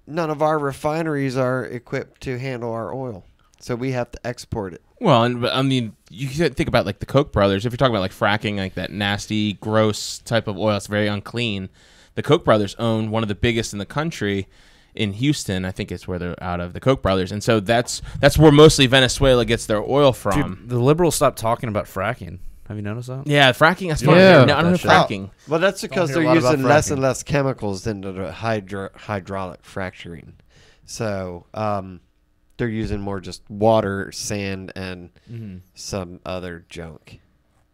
none of our refineries are equipped to handle our oil. So we have to export it. Well, and I mean, you can think about like the Koch brothers. If you're talking about like fracking, like that nasty, gross type of oil, it's very unclean. The Koch brothers own one of the biggest in the country in Houston. I think it's where they're out of, the Koch brothers, and so that's where mostly Venezuela gets their oil from. Dude, the liberals stopped talking about fracking. Have you noticed that? Yeah, fracking. That's funny. Yeah. I don't know fracking. Well, that's because hear a they're lot about using less and fracking. less chemicals into the hydraulic fracturing. So they're using more just water, sand, and some other junk.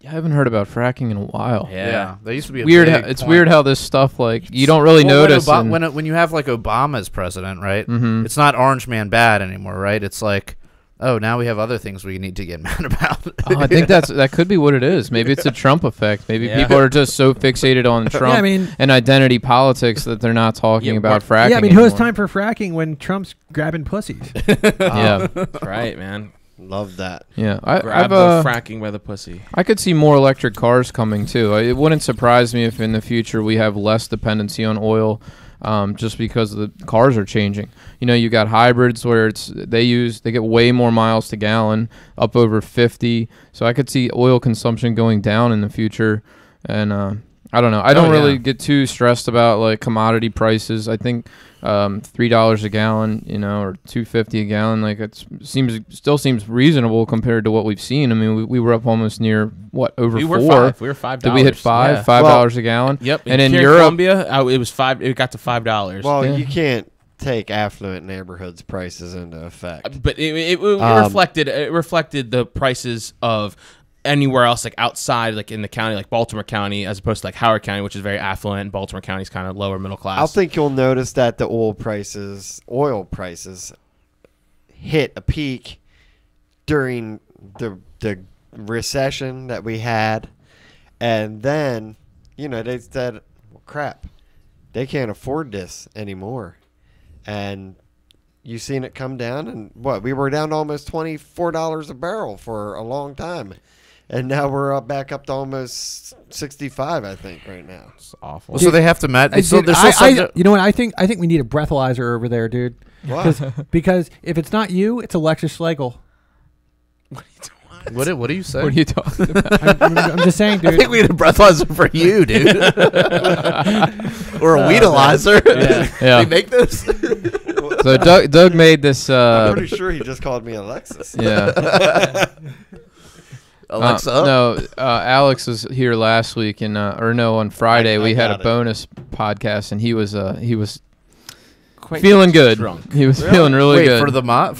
Yeah, I haven't heard about fracking in a while. Yeah. They used to be a Weird. big It's point. weird how this stuff like you don't really Well, notice. when you have like Obama as president, right? Mhm. It's not Orange Man bad anymore, right? It's like, oh, now we have other things we need to get mad about. Oh, I think that could be what it is. Maybe it's a Trump effect. Maybe Yeah. people are just so fixated on Trump I mean- and identity politics that they're not talking Yeah, about we're- fracking. Yeah, I mean, who has anymore. time for fracking when Trump's grabbing pussies? Yeah, That's right, man. Love that. yeah. Grab the fracking by the pussy. I could see more electric cars coming too. It wouldn't surprise me if in the future we have less dependency on oil, just because the cars are changing. You know, you got hybrids where they get way more miles to gallon, up over 50. So I could see oil consumption going down in the future, and I don't know. I don't really get too stressed about like commodity prices. I think $3 a gallon, you know, or $2.50 a gallon, like still seems reasonable compared to what we've seen. I mean, we were up almost near over We $4. were $5. We were $5. Did we hit $5? Yeah. $5 a gallon? Yep. And in here Europe, Colombia, it was $5. It got to $5. Well, Yeah. you can't take affluent neighborhoods' prices into effect. But it reflected the prices of anywhere else, like outside, like in the county, like Baltimore County, as opposed to like Howard County, which is very affluent, and Baltimore County is kind of lower middle class. I think you'll notice that the oil prices hit a peak during the recession that we had, and then, you know, they said, well, crap, they can't afford this anymore, and you seen it come down, and we were down to almost $24 a barrel for a long time. And now we're back up to almost 65, I think, right now. It's awful. Well, so they have to match. Dude, you know what? I think we need a breathalyzer over there, dude. What? Because if it's not you, it's Alexis Schlegel. What do you say? what are you talking about? I'm just saying, dude. I think we need a breathalyzer for you, dude. Or a weedalizer. Yeah. They make this. So Doug made this. I'm pretty sure he just called me Alexis. Yeah. Alexa. Alex was here last week, and on Friday we had a got it. bonus podcast, and he was Quite feeling good. drunk. He was feeling really Wait, good. for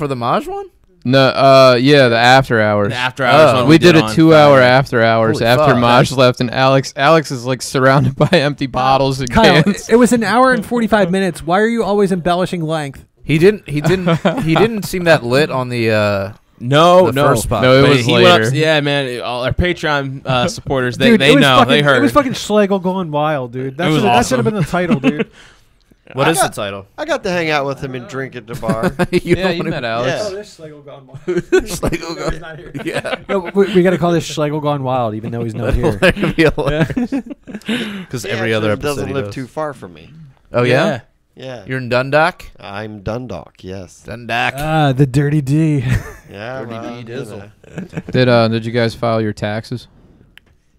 the Maj one? No, yeah, the after hours. The after hours one we did a on 2-hour Friday. after hours Holy after fuck. Maj left, and Alex is like surrounded by empty bottles and Kyle, cans. it was an hour and 45 minutes. Why are you always embellishing length? He didn't seem that lit on the No, the first spot. No, it But was he went up- later. yeah, man. All our Patreon supporters, Dude, they it was know. fucking, They heard. It was fucking Schlegel going wild, dude. That It was should awesome. have been the title, dude. What I is got- the title? I got to hang out with him and drink at the bar. Yeah, you met Alex. Yeah. This Schlegel gone wild. Schlegel No, he's not here. Yeah. No, we got to call this Schlegel gone wild, even though he's not here. Because He every other actually episode doesn't he live does. too far from me. Oh yeah. Yeah. You're in Dundalk? I'm Dundalk, yes. Dundalk. The dirty D. Yeah, Dirty well, D dizzle. Did you guys file your taxes?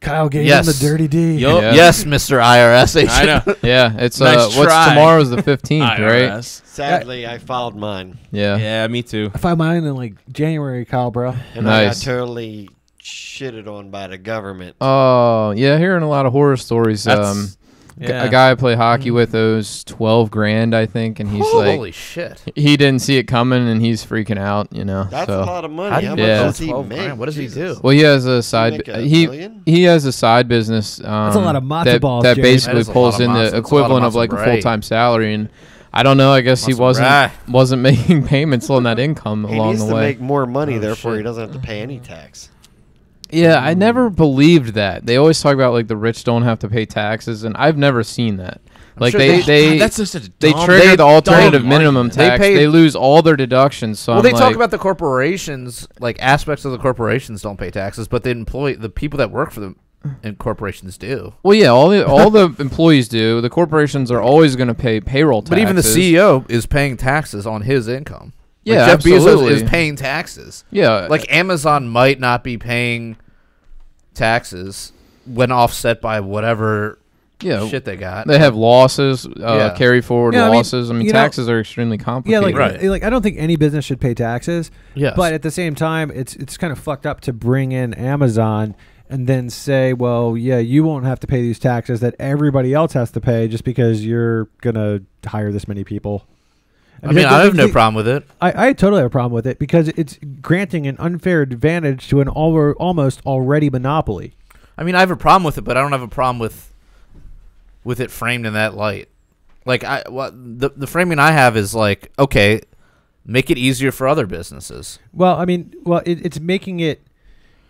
Kyle gave Yes. him the dirty D. Yup. Yeah. Yes, Mr. IRS agent. I know. Yeah, it's Nice what's try. tomorrow's the 15th, right? IRS. Sadly, I filed mine. Yeah. Yeah, me too. I filed mine in like January, Kyle, bro. And I got Nice. totally shitted on by the government. Oh, yeah, hearing a lot of horror stories. That's- A guy I play hockey with owes $12,000, I think, and he's Holy like, shit. he didn't see it coming, and he's freaking out, That's so. a lot of money. How do How you much Yeah. does he 12 make? grand? What does he Jesus. do? Well, he has a Does side. make a He million? he has a side business. That's a lot of matzo that, balls, that Jared. basically That is a pulls lot of in matzo. the That's a lot equivalent of of like a matzo full time salary, and I don't know. I guess he Matzo wasn't making payments on that income He along needs the to way. make more money, Oh, therefore shit. he doesn't have to pay any tax. Yeah, I never believed that. They always talk about like the rich don't have to pay taxes, and I've never seen that. Like sure they that's just a they dumb- trigger the alternative dumb minimum argument. They tax. pay- They lose all their deductions. So Well, I'm they like, talk about the corporations, like aspects of the corporations don't pay taxes, but the people that work for them in corporations do. well, yeah, all the employees do. The corporations are always going to pay payroll taxes. But even the CEO is paying taxes on his income. Like Yeah, Jeff Bezos absolutely. is paying taxes. Yeah, Like Amazon might not be paying taxes when offset by whatever yeah, shit they got. they have losses, Yeah. carry forward Yeah, I mean, losses. I mean, you know- taxes are extremely Yeah, complicated. like I don't think any business should pay taxes. Yes. But at the same time, it's kind of fucked up to bring in Amazon and then say, well, yeah, you won't have to pay these taxes that everybody else has to pay just because you're gonna hire this many people. I mean, I have no problem with it. I totally have a problem with it because it's granting an unfair advantage to an almost already monopoly. I mean, I have a problem with it, but I don't have a problem with it framed in that light. Like the framing I have is like, okay, make it easier for other businesses. Well, I mean, it's making it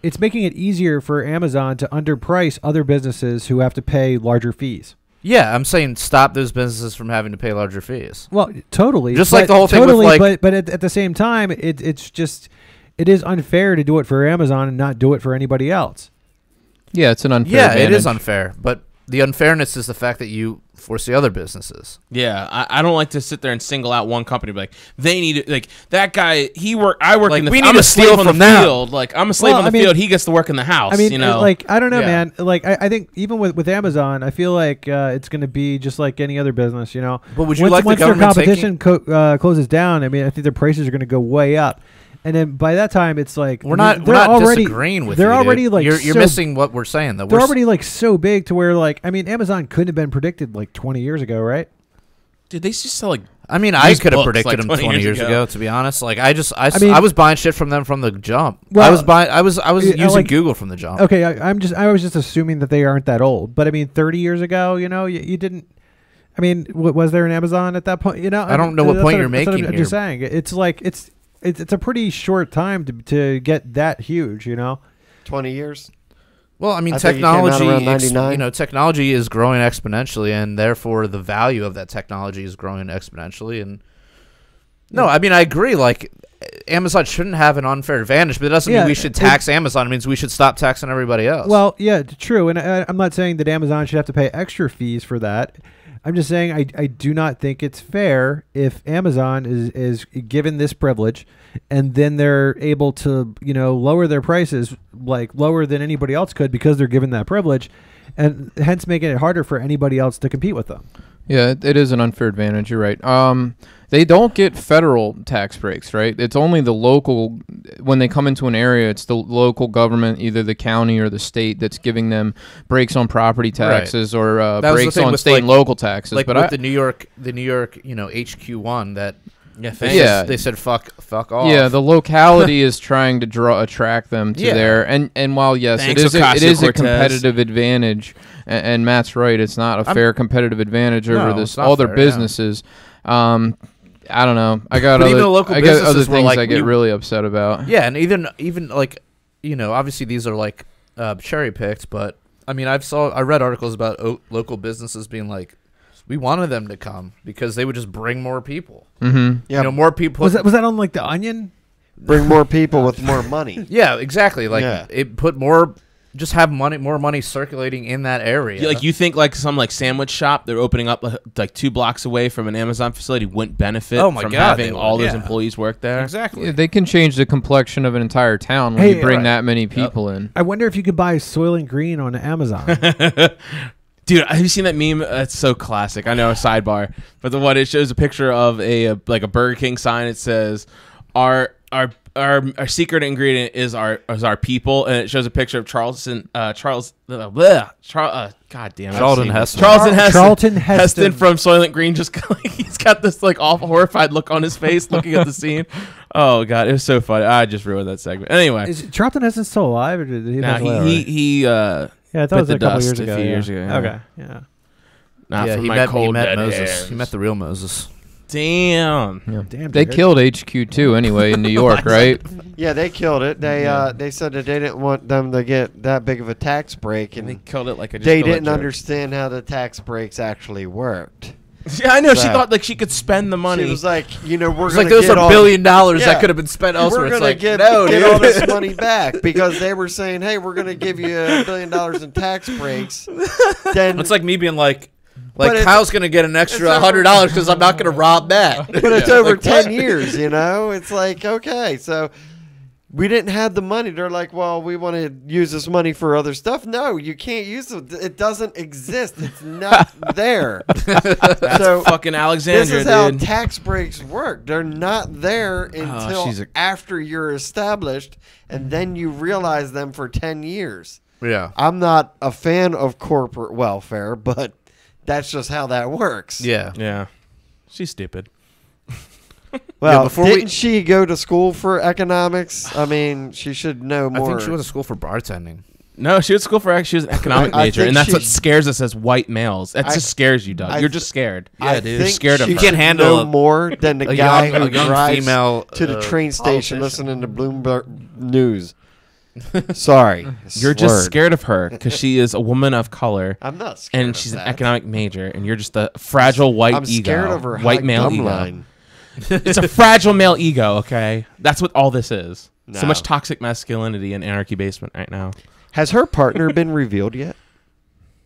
easier for Amazon to underprice other businesses who have to pay larger fees. Yeah, I'm saying stop those businesses from having to pay larger fees. Well, totally. Just like the whole thing with, totally, like- but at the same time, it is unfair to do it for Amazon and not do it for anybody else. Yeah, it's an unfair. Yeah, advantage. it is unfair, but the unfairness is the fact that you force the other businesses. Yeah, I don't like to sit there and single out one company. Be like, they need it. Like that guy, I work Like, in the. we need I'm to a slave steal on from the them. field. Like I'm a slave Well, on the I mean- field. He gets to work in the house. I mean, you know, like I don't know, Yeah. man. Like I think even with Amazon, I feel like it's going to be just like any other business. You know, But would you once, like the once their government competition closes down, I mean, I think their prices are going to go way up. And then by that time, it's like We're not already disagreeing with they're you. already Dude. like you're so- missing what we're saying though. They're already like so big to where like I mean, Amazon couldn't have been predicted like 20 years ago, right? dude, they just sell like. I mean, I used could have books, predicted like, them 20 20 years years ago. ago. To be honest, like I mean- was buying shit from them from the jump. Well, I was yeah, using like- Google from the jump. Okay, I was just assuming that they aren't that old, but I mean, 30 years ago, you know, you didn't. I mean, was there an Amazon at that point? You know, I don't know what that's point you're that's what making I'm here. just saying, it's like it's a pretty short time to get that huge, you know. 20 years? Well, I mean, I think it came out technology, around 99. technology is growing exponentially, and therefore the value of that technology is growing exponentially. And no, I mean, I agree. Like, Amazon shouldn't have an unfair advantage, but it doesn't Yeah, mean we should tax Amazon. It means we should stop taxing everybody else. Well, yeah, true, and I'm not saying that Amazon should have to pay extra fees for that. I'm just saying I do not think it's fair if Amazon is given this privilege and then they're able to, you know, lower their prices like lower than anybody else could because they're given that privilege and hence making it harder for anybody else to compete with them. Yeah, it is an unfair advantage. You're right. They don't get federal tax breaks, right? It's only the local. When they come into an area, it's the local government, either the county or the state, that's giving them breaks on property taxes or That was the breaks thing on with, state like- and local taxes. like but with I, the New York, HQ1 that Yeah, they thanks. Yeah. they said fuck off. yeah, the locality is trying to attract them to Yeah. there, and while yes, Thanks, it is a Ocasio-Cortez. competitive advantage, and Matt's right, it's not a fair competitive advantage over No, this it's not other fair, yeah. businesses. I don't know. I got But other, even the local I got other businesses were things like, I get we- really upset about. Yeah, and even like, you know, obviously these are like cherry picked, but I mean, I read articles about local businesses being like, we wanted them to come because they would just bring more people. Mm-hmm. Yeah, You know, more people. Was that on like the Onion? bring more people with more money. Yeah, exactly. Like Yeah. it put more just have more money circulating in that area. Like you think like some like sandwich shop they're opening up like 2 blocks away from an Amazon facility wouldn't benefit from having all those employees work there? Exactly. Yeah, they can change the complexion of an entire town when you bring that many people in. I wonder if you could buy Soylent Green on Amazon. Dude, have you seen that meme? It's so classic. I know, a sidebar, but the one it shows a picture of a Burger King sign. It says, "Our secret ingredient is our people," and it shows a picture of Charlton Heston from Soylent Green. Just he's got this like awful horrified look on his face, looking at the scene. Oh god, it was so funny. I just ruined that segment. Anyway, is Charlton Heston still alive, or did he? Yeah, I thought it was a couple years ago. A few years ago. Yeah. Okay, yeah. Not yeah, from he my met cold dead Moses. hands. He met the real Moses. Damn. Yeah. Damn. They killed HQ too anyway in New York, right? Yeah, they killed it. They said that they didn't want them to get that big of a tax break, and They killed it like a. they didn't understand how the tax breaks actually worked. Yeah, I know. She So- thought like she could spend the money. She was like, we're It's going like to those get are all $1 billion Yeah. that could have been spent elsewhere. we're It's going like, to get no, all dude. this money back because they were saying, hey, we're going to give you $1 billion in tax breaks. Then It's like me being like But it's- Kyle's gonna get an extra it's over- $100 because I'm not gonna rob that. but it's over Like, 10 what? years, you know? It's like, okay, so we didn't have the money. They're like, well, we want to use this money for other stuff. No, you can't use it. It doesn't exist. It's not there. So fucking Alexandria, this is how dude. tax breaks work. They're not there until she's a- after you're established, and then you realize them for 10 years. Yeah. I'm not a fan of corporate welfare, but that's just how that works. Yeah. Yeah, she's stupid. Well, before didn't she go to school for economics? I mean, she should know I more. think she went to school for bartending. No, she was school for she was an economic I major, think and that's what she- scares us as white males. That just scares you, Doug. I You're th- just scared. I dude. think You're scared of she her. Can't should handle know a- more than the a guy young- who a young drives female, to the train station politician. listening to Bloomberg News. Sorry, You're just slurred. scared of her because she is a woman of color, I'm not scared. and of she's an that. economic major, and you're just a fragile white I'm ego. scared of her white high male gum ego. line. It's a fragile male ego. Okay, that's what all this is. So No. much toxic masculinity in Anarchy Basement right now. Has her partner been revealed yet?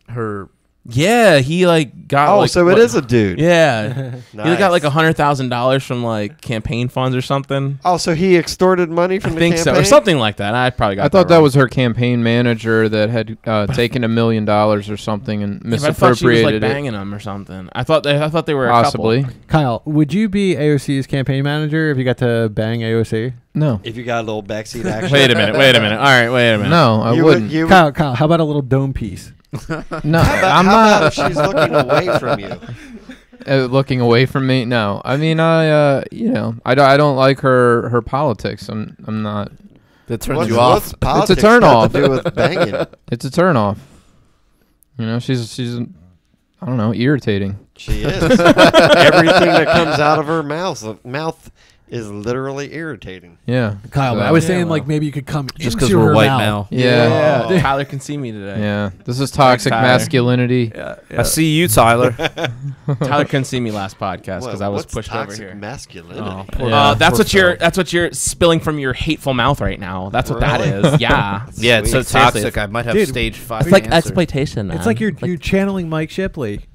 Her Yeah, he like got. Oh, like, so what- it is a dude. Yeah, he got like Nice. $100,000 from like campaign funds or something. Oh, so he extorted money from I the think campaign? so, or something like that. I probably got. I thought that wrong. was her campaign manager that had taken $1 million or something and Yeah, but I thought she was like misappropriated it. banging him or something. I thought they were a Possibly. couple. Kyle, would you be AOC's campaign manager if you got to bang AOC? No. If you got a little backseat action. Wait a minute. All right, wait a minute. No, I You wouldn't. You Kyle, how about a little dome piece? No, how I'm about not if she's looking away from you? looking away from me. No, I mean, I don't like her politics. I'm not. that turns What's, you what's off. politics turn got off. to do with banging? It's a turn off. You know, she's I don't know, irritating. She is. Everything that comes out of her mouth is literally irritating. Yeah. Kyle, So- I was Yeah, saying well. like maybe you could come Just because because we're white now. Yeah. Oh. Tyler can see me today. Yeah. This is toxic Tyler. masculinity. I see you, Tyler. Tyler couldn't see me last podcast because I was What's pushed over toxic here. masculinity? poor- That's poor that's what you're spilling from your hateful mouth right now. That's what that Really? is. Yeah. Yeah, it's so Sweet. Seriously, toxic. I might have Dude, stage 5 It's like cancer. exploitation, man. It's like you're channeling Mike Shipley.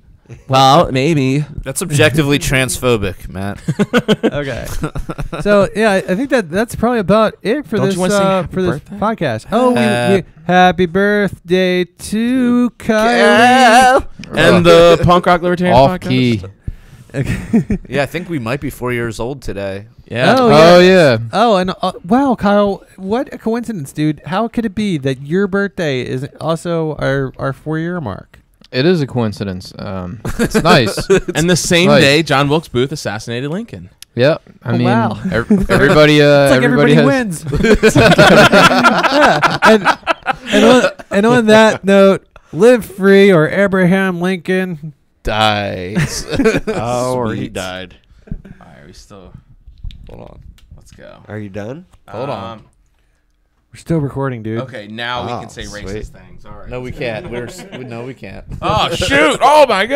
Well, maybe. That's objectively transphobic, Matt. Okay. So yeah, I think that's probably about it for Don't this you wanna sing happy for this birthday? podcast. Oh, we happy birthday to Kyle. And the punk rock libertarian Off podcast? key. Yeah, I think we might be 4 years old today. Yeah. Oh, Oh yeah. Oh, and wow, Kyle, what a coincidence, dude. How could it be that your birthday is also our 4-year mark? It is a coincidence. It's nice. And the same Nice. day, John Wilkes Booth assassinated Lincoln. Yep. I Oh, mean, wow. everybody. It's like everybody has. wins. Yeah. And on that note, live free or Abraham Lincoln Dies. Oh, or he Sweet. died. All right, we still. Hold on. Let's go. Are you done? Hold on. We're still recording, dude. Okay, now we Oh, can say sweet. racist things. All right. No, we can't. No, we can't. Oh shoot! Oh my god!